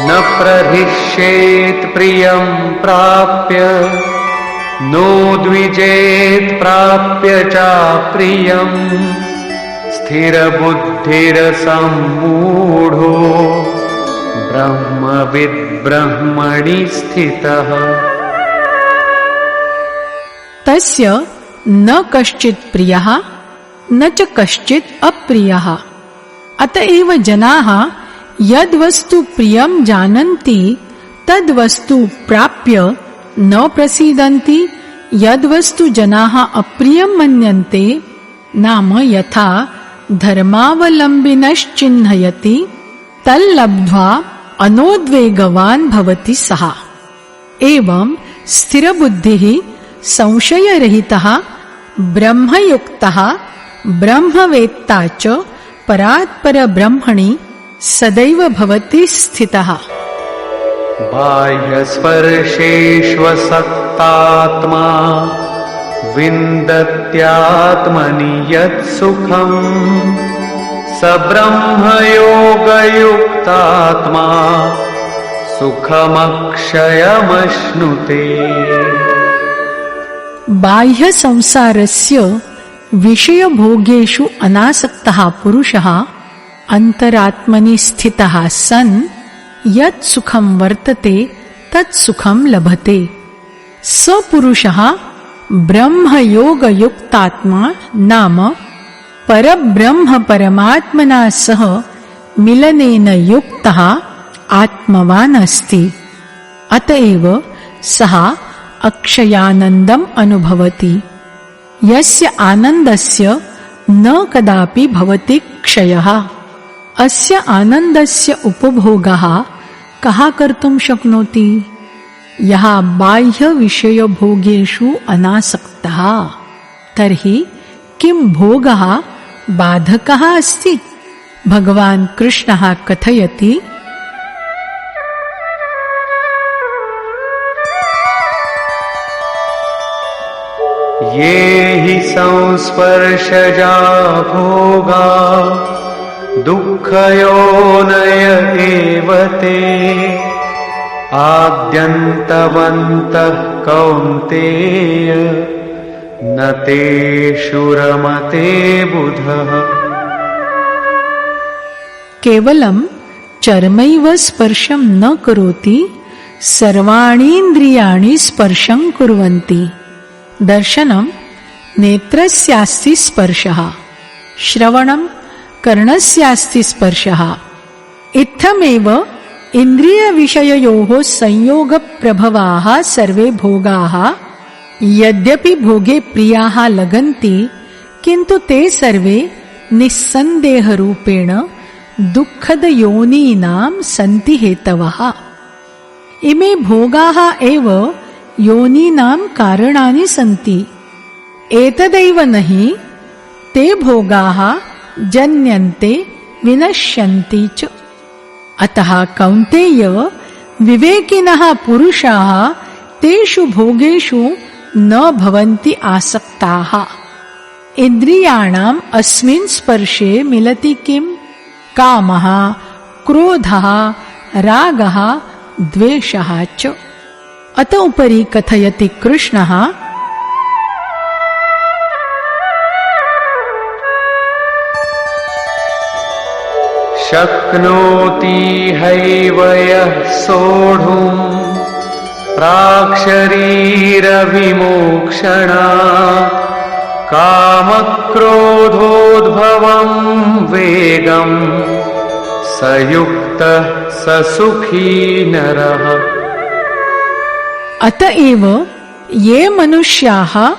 B: न प्रहिष्येत् प्रियं प्राप्य नोद्विजेत् प्राप्य चाप्रियम् स्थिरबुद्धिरसम्मूढो ब्रह्मविद् ब्रह्मणि स्थितः।
A: तस्य न कश्चित् प्रियः न च कश्चित् अप्रियः। अतएव जनाः यद्वस्तु प्रियं जानन्ति तद्वस्तु प्राप्य न प्रसीदन्ति, यद्वस्तु जनाः अप्रियं मन्यन्ते नाम यथा धर्मावलम्बिनश्चिह्नयति तल्लब्ध्वा अनोद्वेगवान् भवति सः। एवं स्थिरबुद्धिः संशयरहितः ब्रह्मयुक्तः ब्रह्मवेत्ता च परात्परब्रह्मणि सदैव भवति स्थितः।
B: बाह्यस्पर्शेष्वसक्तात्मा विन्दत्यात्मनि यत् सुखम् स ब्रह्मयोगयुक्तात्मा सुखमक्षयमश्नुते।
A: बाह्य संसारस्य विषयभोगेषु अनासक्तः पुरुषः अंतरात्मनि स्थितः सन् यत् सुखं वर्तते तत् सुखं लभते। स पुरुषः ब्रह्मयोगयुक्तात्मा नाम परब्रह्म परमात्मना सह मिलनेन युक्तः आत्मवान् अस्ति। अतएव सः अक्षयानन्दम् अनुभवति। यस्य आनन्दस्य न कदापि भवति क्षयः। अस्य आनन्दस्य उपभोगः कः कर्तुं शक्नोति? यः बाह्यविषयभोगेषु अनासक्तः। तर्हि किं भोगः बाधकः अस्ति? भगवान् कृष्णः कथयति,
B: ये हि संस्पर्शजा भोगा दुःखयोनय एव ते आद्यन्तवन्तः कौन्तेय न तेषु रमते बुधः।
A: केवलं चर्मैव स्पर्शं न करोति, सर्वाणीन्द्रियाणि स्पर्शं कुर्वन्ति। दर्शनं नेत्रस्यास्ति स्पर्शः, श्रवणं कर्णस्यास्ति स्पर्शः। इत्थमेव इन्द्रियविषययोः संयोगप्रभवाः सर्वे भोगाः यद्यपि भोगे प्रियाः लगन्ति, किन्तु ते सर्वे निस्सन्देहरूपेण दुःखदयोनीनां सन्ति हेतवः। इमे भोगाः एव योनीनां कारणानि सन्ति। एतदैव नहि ते भोगाः जन्यन्ते विनश्यन्ति च। अतः कौन्तेय विवेकिनः पुरुषाः तेषु भोगेषु न भवन्ति आसक्ताः। इन्द्रियाणाम् अस्मिन् स्पर्शे मिलति किम्? कामः, क्रोधः, रागः, द्वेषः च। अत उपरि कथयति कृष्णः,
B: शक्नोति हैव यः सोढुम् प्राक्शरीरविमोक्षणात् कामक्रोधोद्भवं वेगं स युक्तः स सुखी नरः।
A: अतएव ये मनुष्याः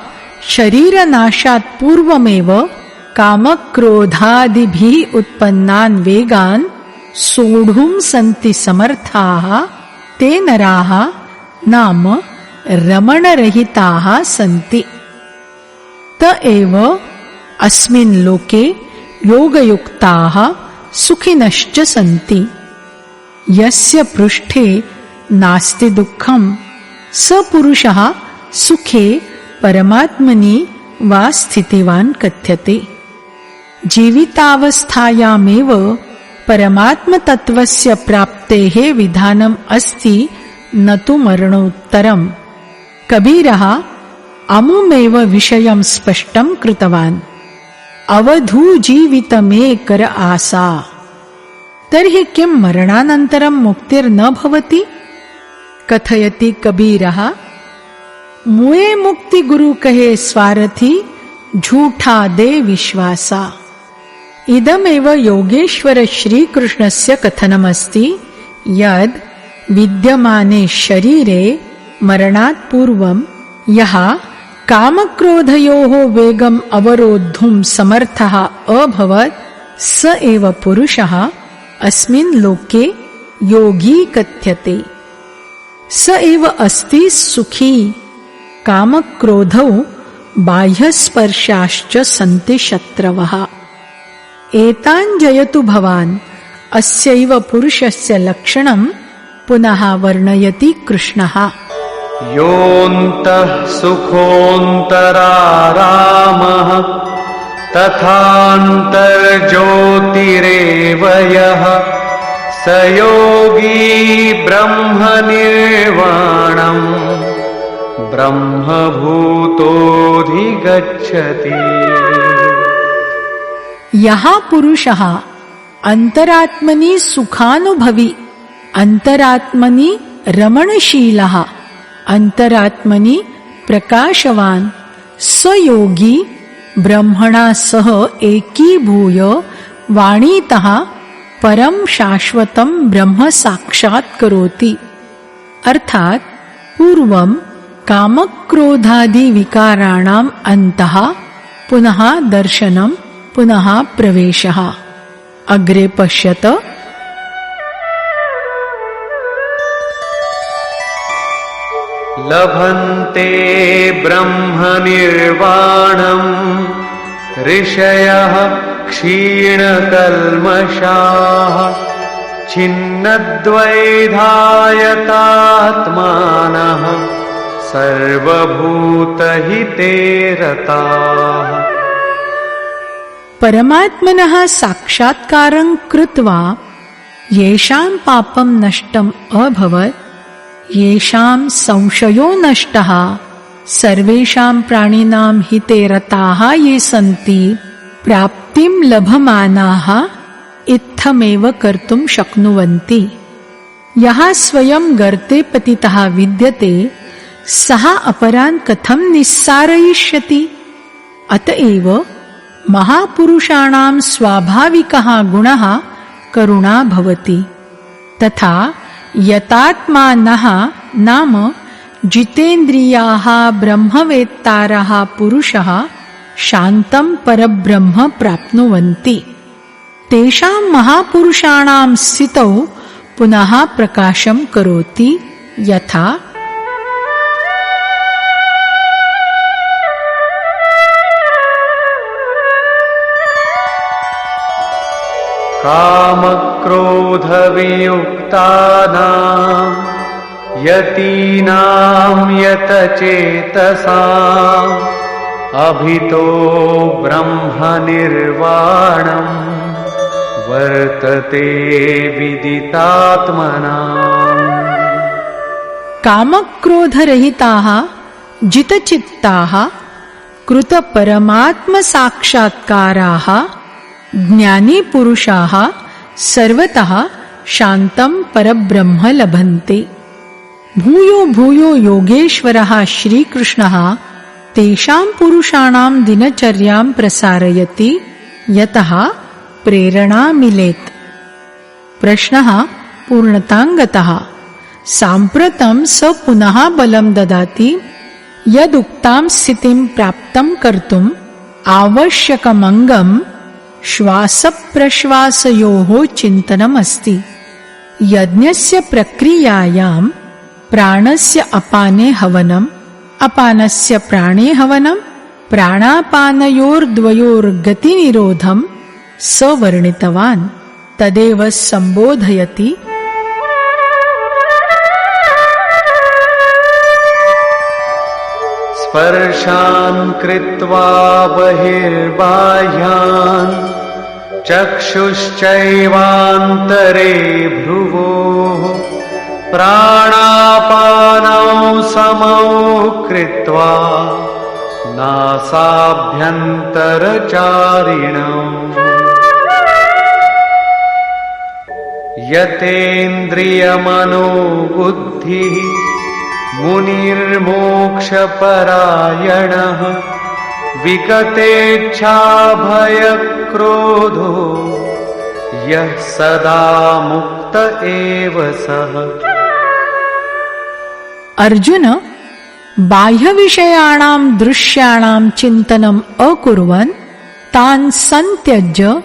A: शरीरनाशात् पूर्वमेव कामक्रोधादिभिः उत्पन्नान् वेगान् सोढुं सन्ति समर्थाः, ते नराः नाम रमणरहिताः सन्ति। त एव अस्मिन् लोके योगयुक्ताः सुखिनश्च सन्ति। यस्य पृष्ठे नास्ति दुःखं स पुरुषः सुखे परमात्मनि वा स्थितिवान् कथ्यते। जीवितावस्थायामेव परमात्मतत्त्वस्य प्राप्तेः विधानम् अस्ति न तु मरणोत्तरम्। कबीरः अमुमेव विषयं स्पष्टं कृतवान्। अवधू जीवितमे कर आसा। तर्हि किं मरणानन्तरं मुक्तिर्न भवति? कथयति कबीरः, मुए मुक्ति गुरु कहे स्वार्थी, झूठा दे विश्वासा। इदमेव योगेश्वर श्रीकृष्णस्य कथनमस्ति यद् विद्यमाने शरीरे मरणात् पूर्वं यः कामक्रोधयोः वेगम् अवरोद्धुं समर्थः अभवत् स एव पुरुषः अस्मिन् लोके योगी कथ्यते। स एव अस्ति सुखी। कामक्रोधौ बाह्यस्पर्शाश्च सन्ति शत्रवः। एतान् जयतु भवान्। अस्यैव पुरुषस्य लक्षणं पुनः वर्णयति कृष्णः।
B: योऽन्तः सुखोऽन्तरारामः तथान्तर्ज्योतिरेव यः स योगी ब्रह्मनिर्वाणम् ब्रह्मभूतोऽधिगच्छति।
A: यः पुरुषः अंतरात्मनि सुखानुभवी, अंतरात्मनि रमणशीलः, अंतरात्मनि प्रकाशवान्, स योगी ब्रह्मणा सह एकीभूय वाणीतः परम शाश्वतं ब्रह्म साक्षात्करोति। अर्थात पूर्वं कामक्रोधादि विकाराणाम् अन्तः पुनः दर्शनं पुनः प्रवेशः। अग्रे पश्यत।
B: लभन्ते ब्रह्मनिर्वाणम् ऋषयः क्षीणकल्मषाः छिन्नद्वैधायतात्मानः सर्वभूतहिते रताः।
A: परमात्मनः साक्षात्कारं कृत्वा येषां पापं नष्टम् अभवत्, येषां संशयो नष्टः, सर्वेषां प्राणिनां हिते रताः ये सन्ति, प्राप्तिं लभमानाः इत्थमेव कर्तुं शक्नुवन्ति। यः स्वयं गर्ते पतितः विद्यते सः अपरान् कथं निस्सारयिष्यति? अतएव महापुरुषाणां स्वाभाविकः गुणः करुणा भवति। तथा यतात्मानः नाम जितेन्द्रियाः ब्रह्मवेत्तारः पुरुषः शान्तं परब्रह्म प्राप्नुवन्ति। तेषां महापुरुषाणां स्थितौ पुनः प्रकाशं करोति। यथा
B: कामक्रोधवियुक्तानां यतीनां यतचेतसाम् अभितो ब्रह्मनिर्वाणम् वर्तते विदितात्मनाम्।
A: कामक्रोधरहिताः जितचित्ताः कृतपरमात्मसाक्षात्काराः ज्ञानी पुरुषाः सर्वतः शान्तं परब्रह्म लभन्ते। भूयो भूयो योगेश्वरः श्रीकृष्णः तेषां पुरुषाणां दिनचर्यां प्रसारयति यतः प्रेरणा मिलेत्। प्रश्नः पूर्णतां गतः। साम्प्रतं स पुनः बलं ददाति यदुक्तां स्थितिं प्राप्तं कर्तुम् आवश्यकमङ्गं श्वासप्रश्वासयोः चिन्तनमस्ति। यज्ञस्य प्रक्रियायां प्राणस्य अपाने हवनम्, अपानस्य प्राणे हवनम्, प्राणापानयोर्द्वयोर्गतिनिरोधम् स वर्णितवान्। तदेव सम्बोधयति।
B: स्पर्शान् कृत्वा बहिर्बाह्यान् चक्षुश्चैवान्तरे भ्रुवोः प्राणापानौ समौ कृत्वा नासाभ्यन्तरचारिणौ यतेन्द्रियमनोबुद्धिः मुनिर्मोक्षपरायणः विगतेच्छाभयक्रोधो यः सदा मुक्त एव सः।
A: अर्जुन, बाह्य विषयाणां दृश्याणां चिन्तनम् अकुर्वन् तान् संत्यज्य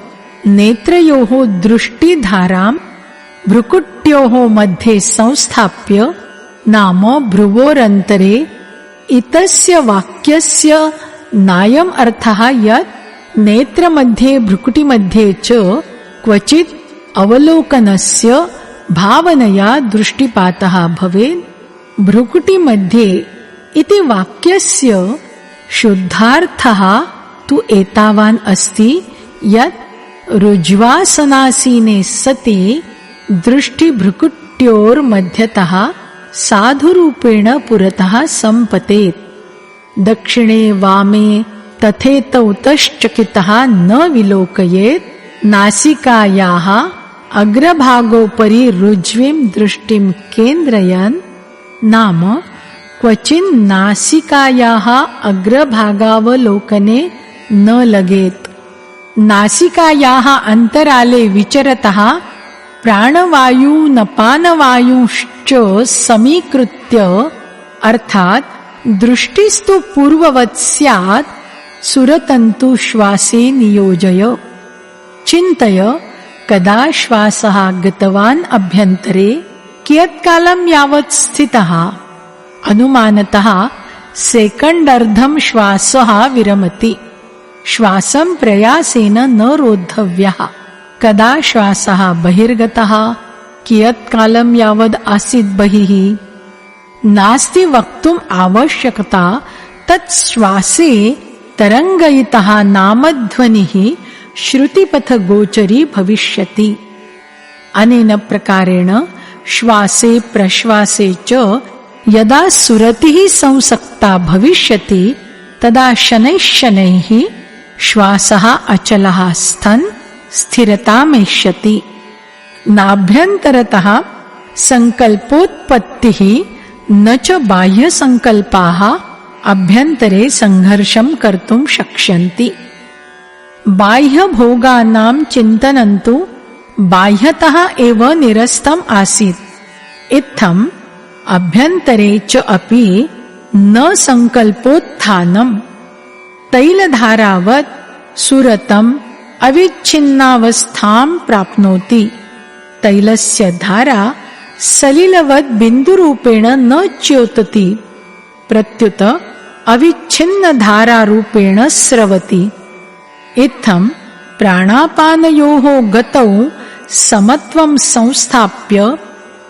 A: नेत्रयोः दृष्टिधारां भ्रुकुट्योः मध्ये संस्थाप्य नाम भ्रुवोरन्तरे इतस्य वाक्यस्य नायम् अर्थः यत् नेत्रमध्ये भ्रुकुटिमध्ये च क्वचित् अवलोकनस्य भावनया दृष्टिपातः भवेत्। भ्रुकुटिमध्ये इति वाक्यस्य शुद्धार्थः तु एतावान् अस्ति यत् रुज्वासनासीने सति दृष्टिभ्रुकुट्योर्मध्यतः साधुरूपेण पुरतः सम्पतेत्। दक्षिणे वामे तथेतौ तश्चकितः न विलोकयेत्। नासिकायाः अग्रभागोपरि रुज्वीं दृष्टिं केन्द्रयन् नाम क्वचिन् नासिकायाः अग्रभागावलोकने न लगेत्। नासिकायाः अन्तराले विचरतः प्राणवायुनपानवायुश्च समीकृत्य अर्थात् दृष्टिस्तु पूर्ववत् स्यात् सुरतन्तु श्वासे नियोजय। चिन्तय कदा श्वासः गतवान् अभ्यन्तरे, कियत्कालं यावत् स्थितः। अनुमानतः सेकण्डर्धं श्वासः विरमति। श्वासं प्रयासेन न रोद्धव्यः। कदा श्वासः बहिर्गतः, कियत्कालं यावद् आसीत् बहिः, नास्ति वक्तुम् आवश्यकता। तत् श्वासे तरङ्गयितः नामध्वनिः श्रुतिपथगोचरी भविष्यति। अनेन प्रकारेण श्वासे प्रश्वासे च यदा सुरतिः संसक्ता भविष्यति तदा शनैः शनैः श्वासः अचलः स्तन् स्थिरतामेष्यति। नाभ्यन्तरतः संकल्पोत्पत्तिः न च बाह्यसंकल्पाः अभ्यन्तरे संघर्षं कर्तुं शक्ष्यन्ति। बाह्यभोगानां चिन्तनं तु बाह्यतः एव निरस्तम् आसीत्। इत्थम् अभ्यन्तरे च अपि न संकल्पोत्थानम्। तैलधारावत् सुरतम् अविच्छिन्नावस्थां प्राप्नोति। तैलस्य धारा सलिलवत् बिन्दुरूपेण न च्योतति, प्रत्युत अविच्छिन्नधारारूपेण स्रवति। इत्थम् प्राणापानयोः गतौ समत्वं संस्थाप्य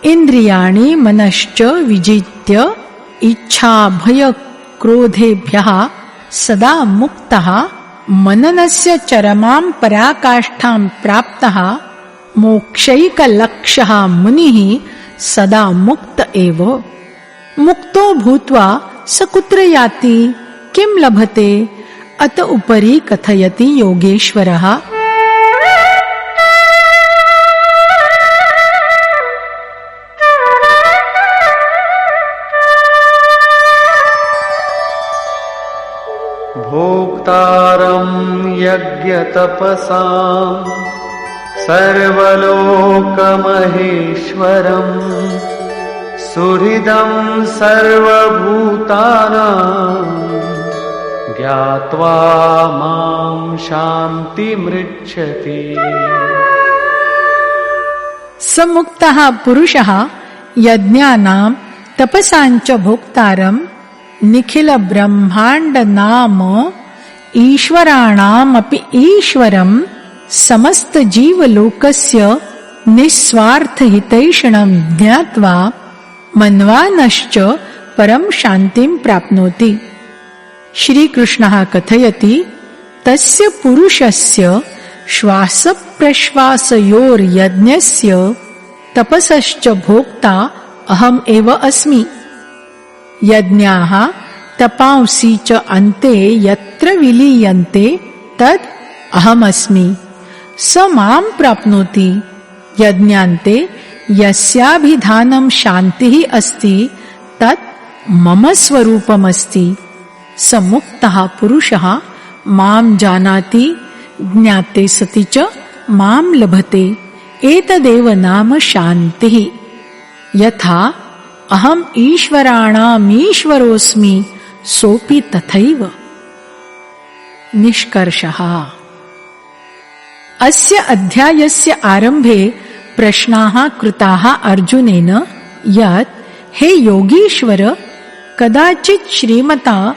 A: इन्द्रियाणि मनश्च विजित्य इच्छाभयक्रोधेभ्यः सदा मुक्तः मननस्य चरमां पराकाष्ठां प्राप्तः मोक्षैकलक्ष्यः मुनिः सदा मुक्त एव। मुक्तो भूत्वा स कुत्र याति, किं लभते, अत उपरि कथयति योगेश्वरः।
B: भोक्तारं यज्ञतपसां सर्वलोकमहेश्वरं सुहृदं सर्वभूतानां ज्ञात्वा मां शान्तिमृच्छति।
A: समुक्तः पुरुषः यज्ञानां तपसाञ्च भोक्तारं निखिल ब्रह्मांड नाम ईश्वराणामपि ईश्वरं समस्त जीवलोकस्य निस्वार्थ हितैषणं ज्ञात्वा मन्वानश्च परं शान्तिं प्राप्नोति। श्रीकृष्णः कथयति तस्य पुरुषस्य श्वासप्रश्वासयोर्यज्ञस्य तपसश्च भोक्ता अहम् एव अस्मि। यज्ञाः तपांसि च अन्ते यत्र विलीयन्ते तद् अहमस्मि। स मां प्राप्नोति। यज्ञान्ते यस्याभिधानं शान्तिः अस्ति तत् मम स्वरूपमस्ति। स मुक्तः पुरुषः मां जानाति, ज्ञाते सति च मां लभते। एतदेव नाम शान्तिः। यथा अहम् ईश्वराणामीश्वरोऽस्मि सोऽपि तथैव। निष्कर्षः। अस्य अध्यायस्य आरम्भे प्रश्नाः कृताः अर्जुनेन यत् हे योगीश्वर, कदाचित् श्रीमता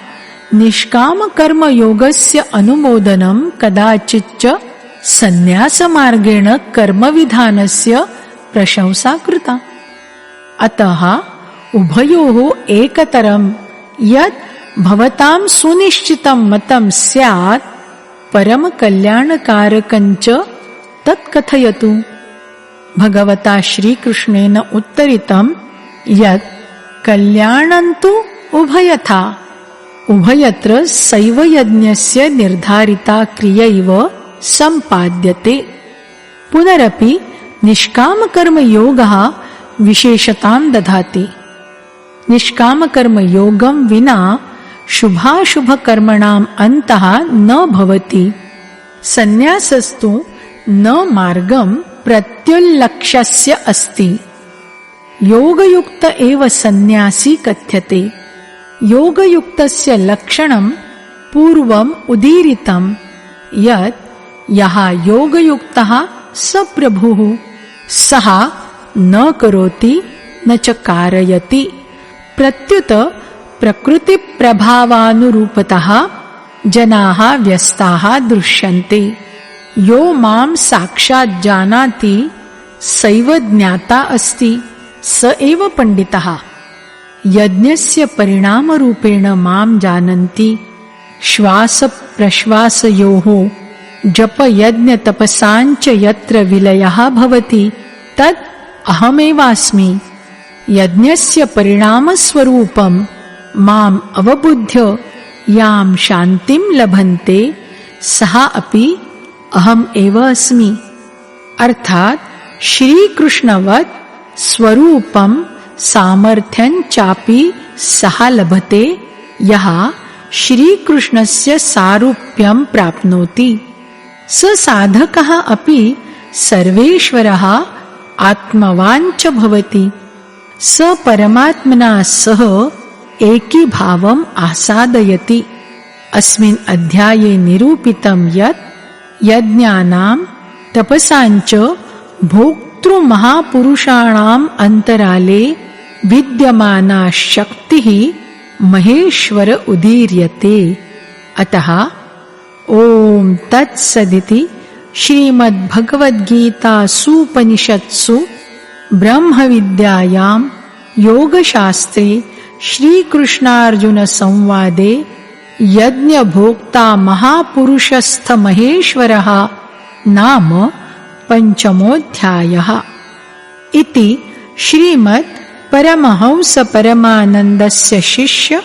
A: निष्कामकर्मयोगस्य अनुमोदनं, कदाचित् च सन्न्यासमार्गेण कर्मविधानस्य प्रशंसा कृता। अतः उभयोः एकतरं यत् भवतां सुनिश्चितं मतं स्यात् परमकल्याणकारकञ्च तत् कथयतु। भगवता श्रीकृष्णेन उत्तरितं यत् कल्याणन्तु उभयथा, उभयत्र सैव यज्ञस्य निर्धारिता क्रियैव सम्पाद्यते। पुनरपि निष्कामकर्मयोगः विशेषतां दधाति। निष्कामकर्मयोगं विना शुभाशुभकर्मणाम् अन्तः न भवति। सन्न्यासस्तु न मार्गं प्रत्युल्लक्ष्यस्य अस्ति। योगयुक्त एव सन्न्यासी कथ्यते। योगयुक्तस्य लक्षणं पूर्वम् उदीरितं यत् यः योगयुक्तः स प्रभुः। सः न करोति न च कारयति। प्रत्युत प्रकृतिप्रभावानुरूपतः जनाः व्यस्ताः दृश्यन्ते। यो मां साक्षात् जानाति सैव ज्ञाता अस्ति, स एव पण्डितः। यज्ञस्य परिणामरूपेण मां जानन्ति। श्वासप्रश्वासयोः जपयज्ञतपसाञ्च यत्र विलयः भवति तत् अहमेवास्मि। यज्ञस्य परिणामस्वरूपं माम् अवबुद्ध्य यां शान्तिं लभन्ते सः अपि अहम् एव अस्मि। अर्थात् श्रीकृष्णवत् स्वरूपं सामर्थ्यं चापि सः लभते यः श्रीकृष्णस्य सारूप्यं प्राप्नोति। स साधकः अपि सर्वेश्वरः आत्मवान् च भवति। स परमात्मना सह एकीभावम् आसादयति। अस्मिन् अध्याये निरूपितं यत् यज्ञानां तपसाञ्च भोक्तृमहापुरुषाणाम् अन्तराले विद्यमाना शक्तिः महेश्वर उदीर्यते। अतः ॐ तत्सदिति श्रीमद्भगवद्गीतासूपनिषत्सु ब्रह्मविद्यायां योगशास्त्रे श्रीकृष्णार्जुनसंवादे यज्ञभोक्ता महापुरुषस्थमहेश्वरः नाम पंचमोऽध्यायः। इति श्रीमद् परमहंस परमानन्दस्य शिष्य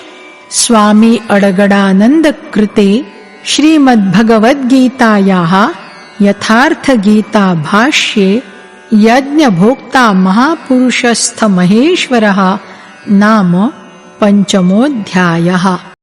A: स्वामी अडगडानन्द कृते श्रीमद्भगवद्गीतायाः यथार्थगीता भाष्ये यज्ञभोक्ता महापुरुषस्थमहेश्वरः नाम पंचमोऽध्यायः।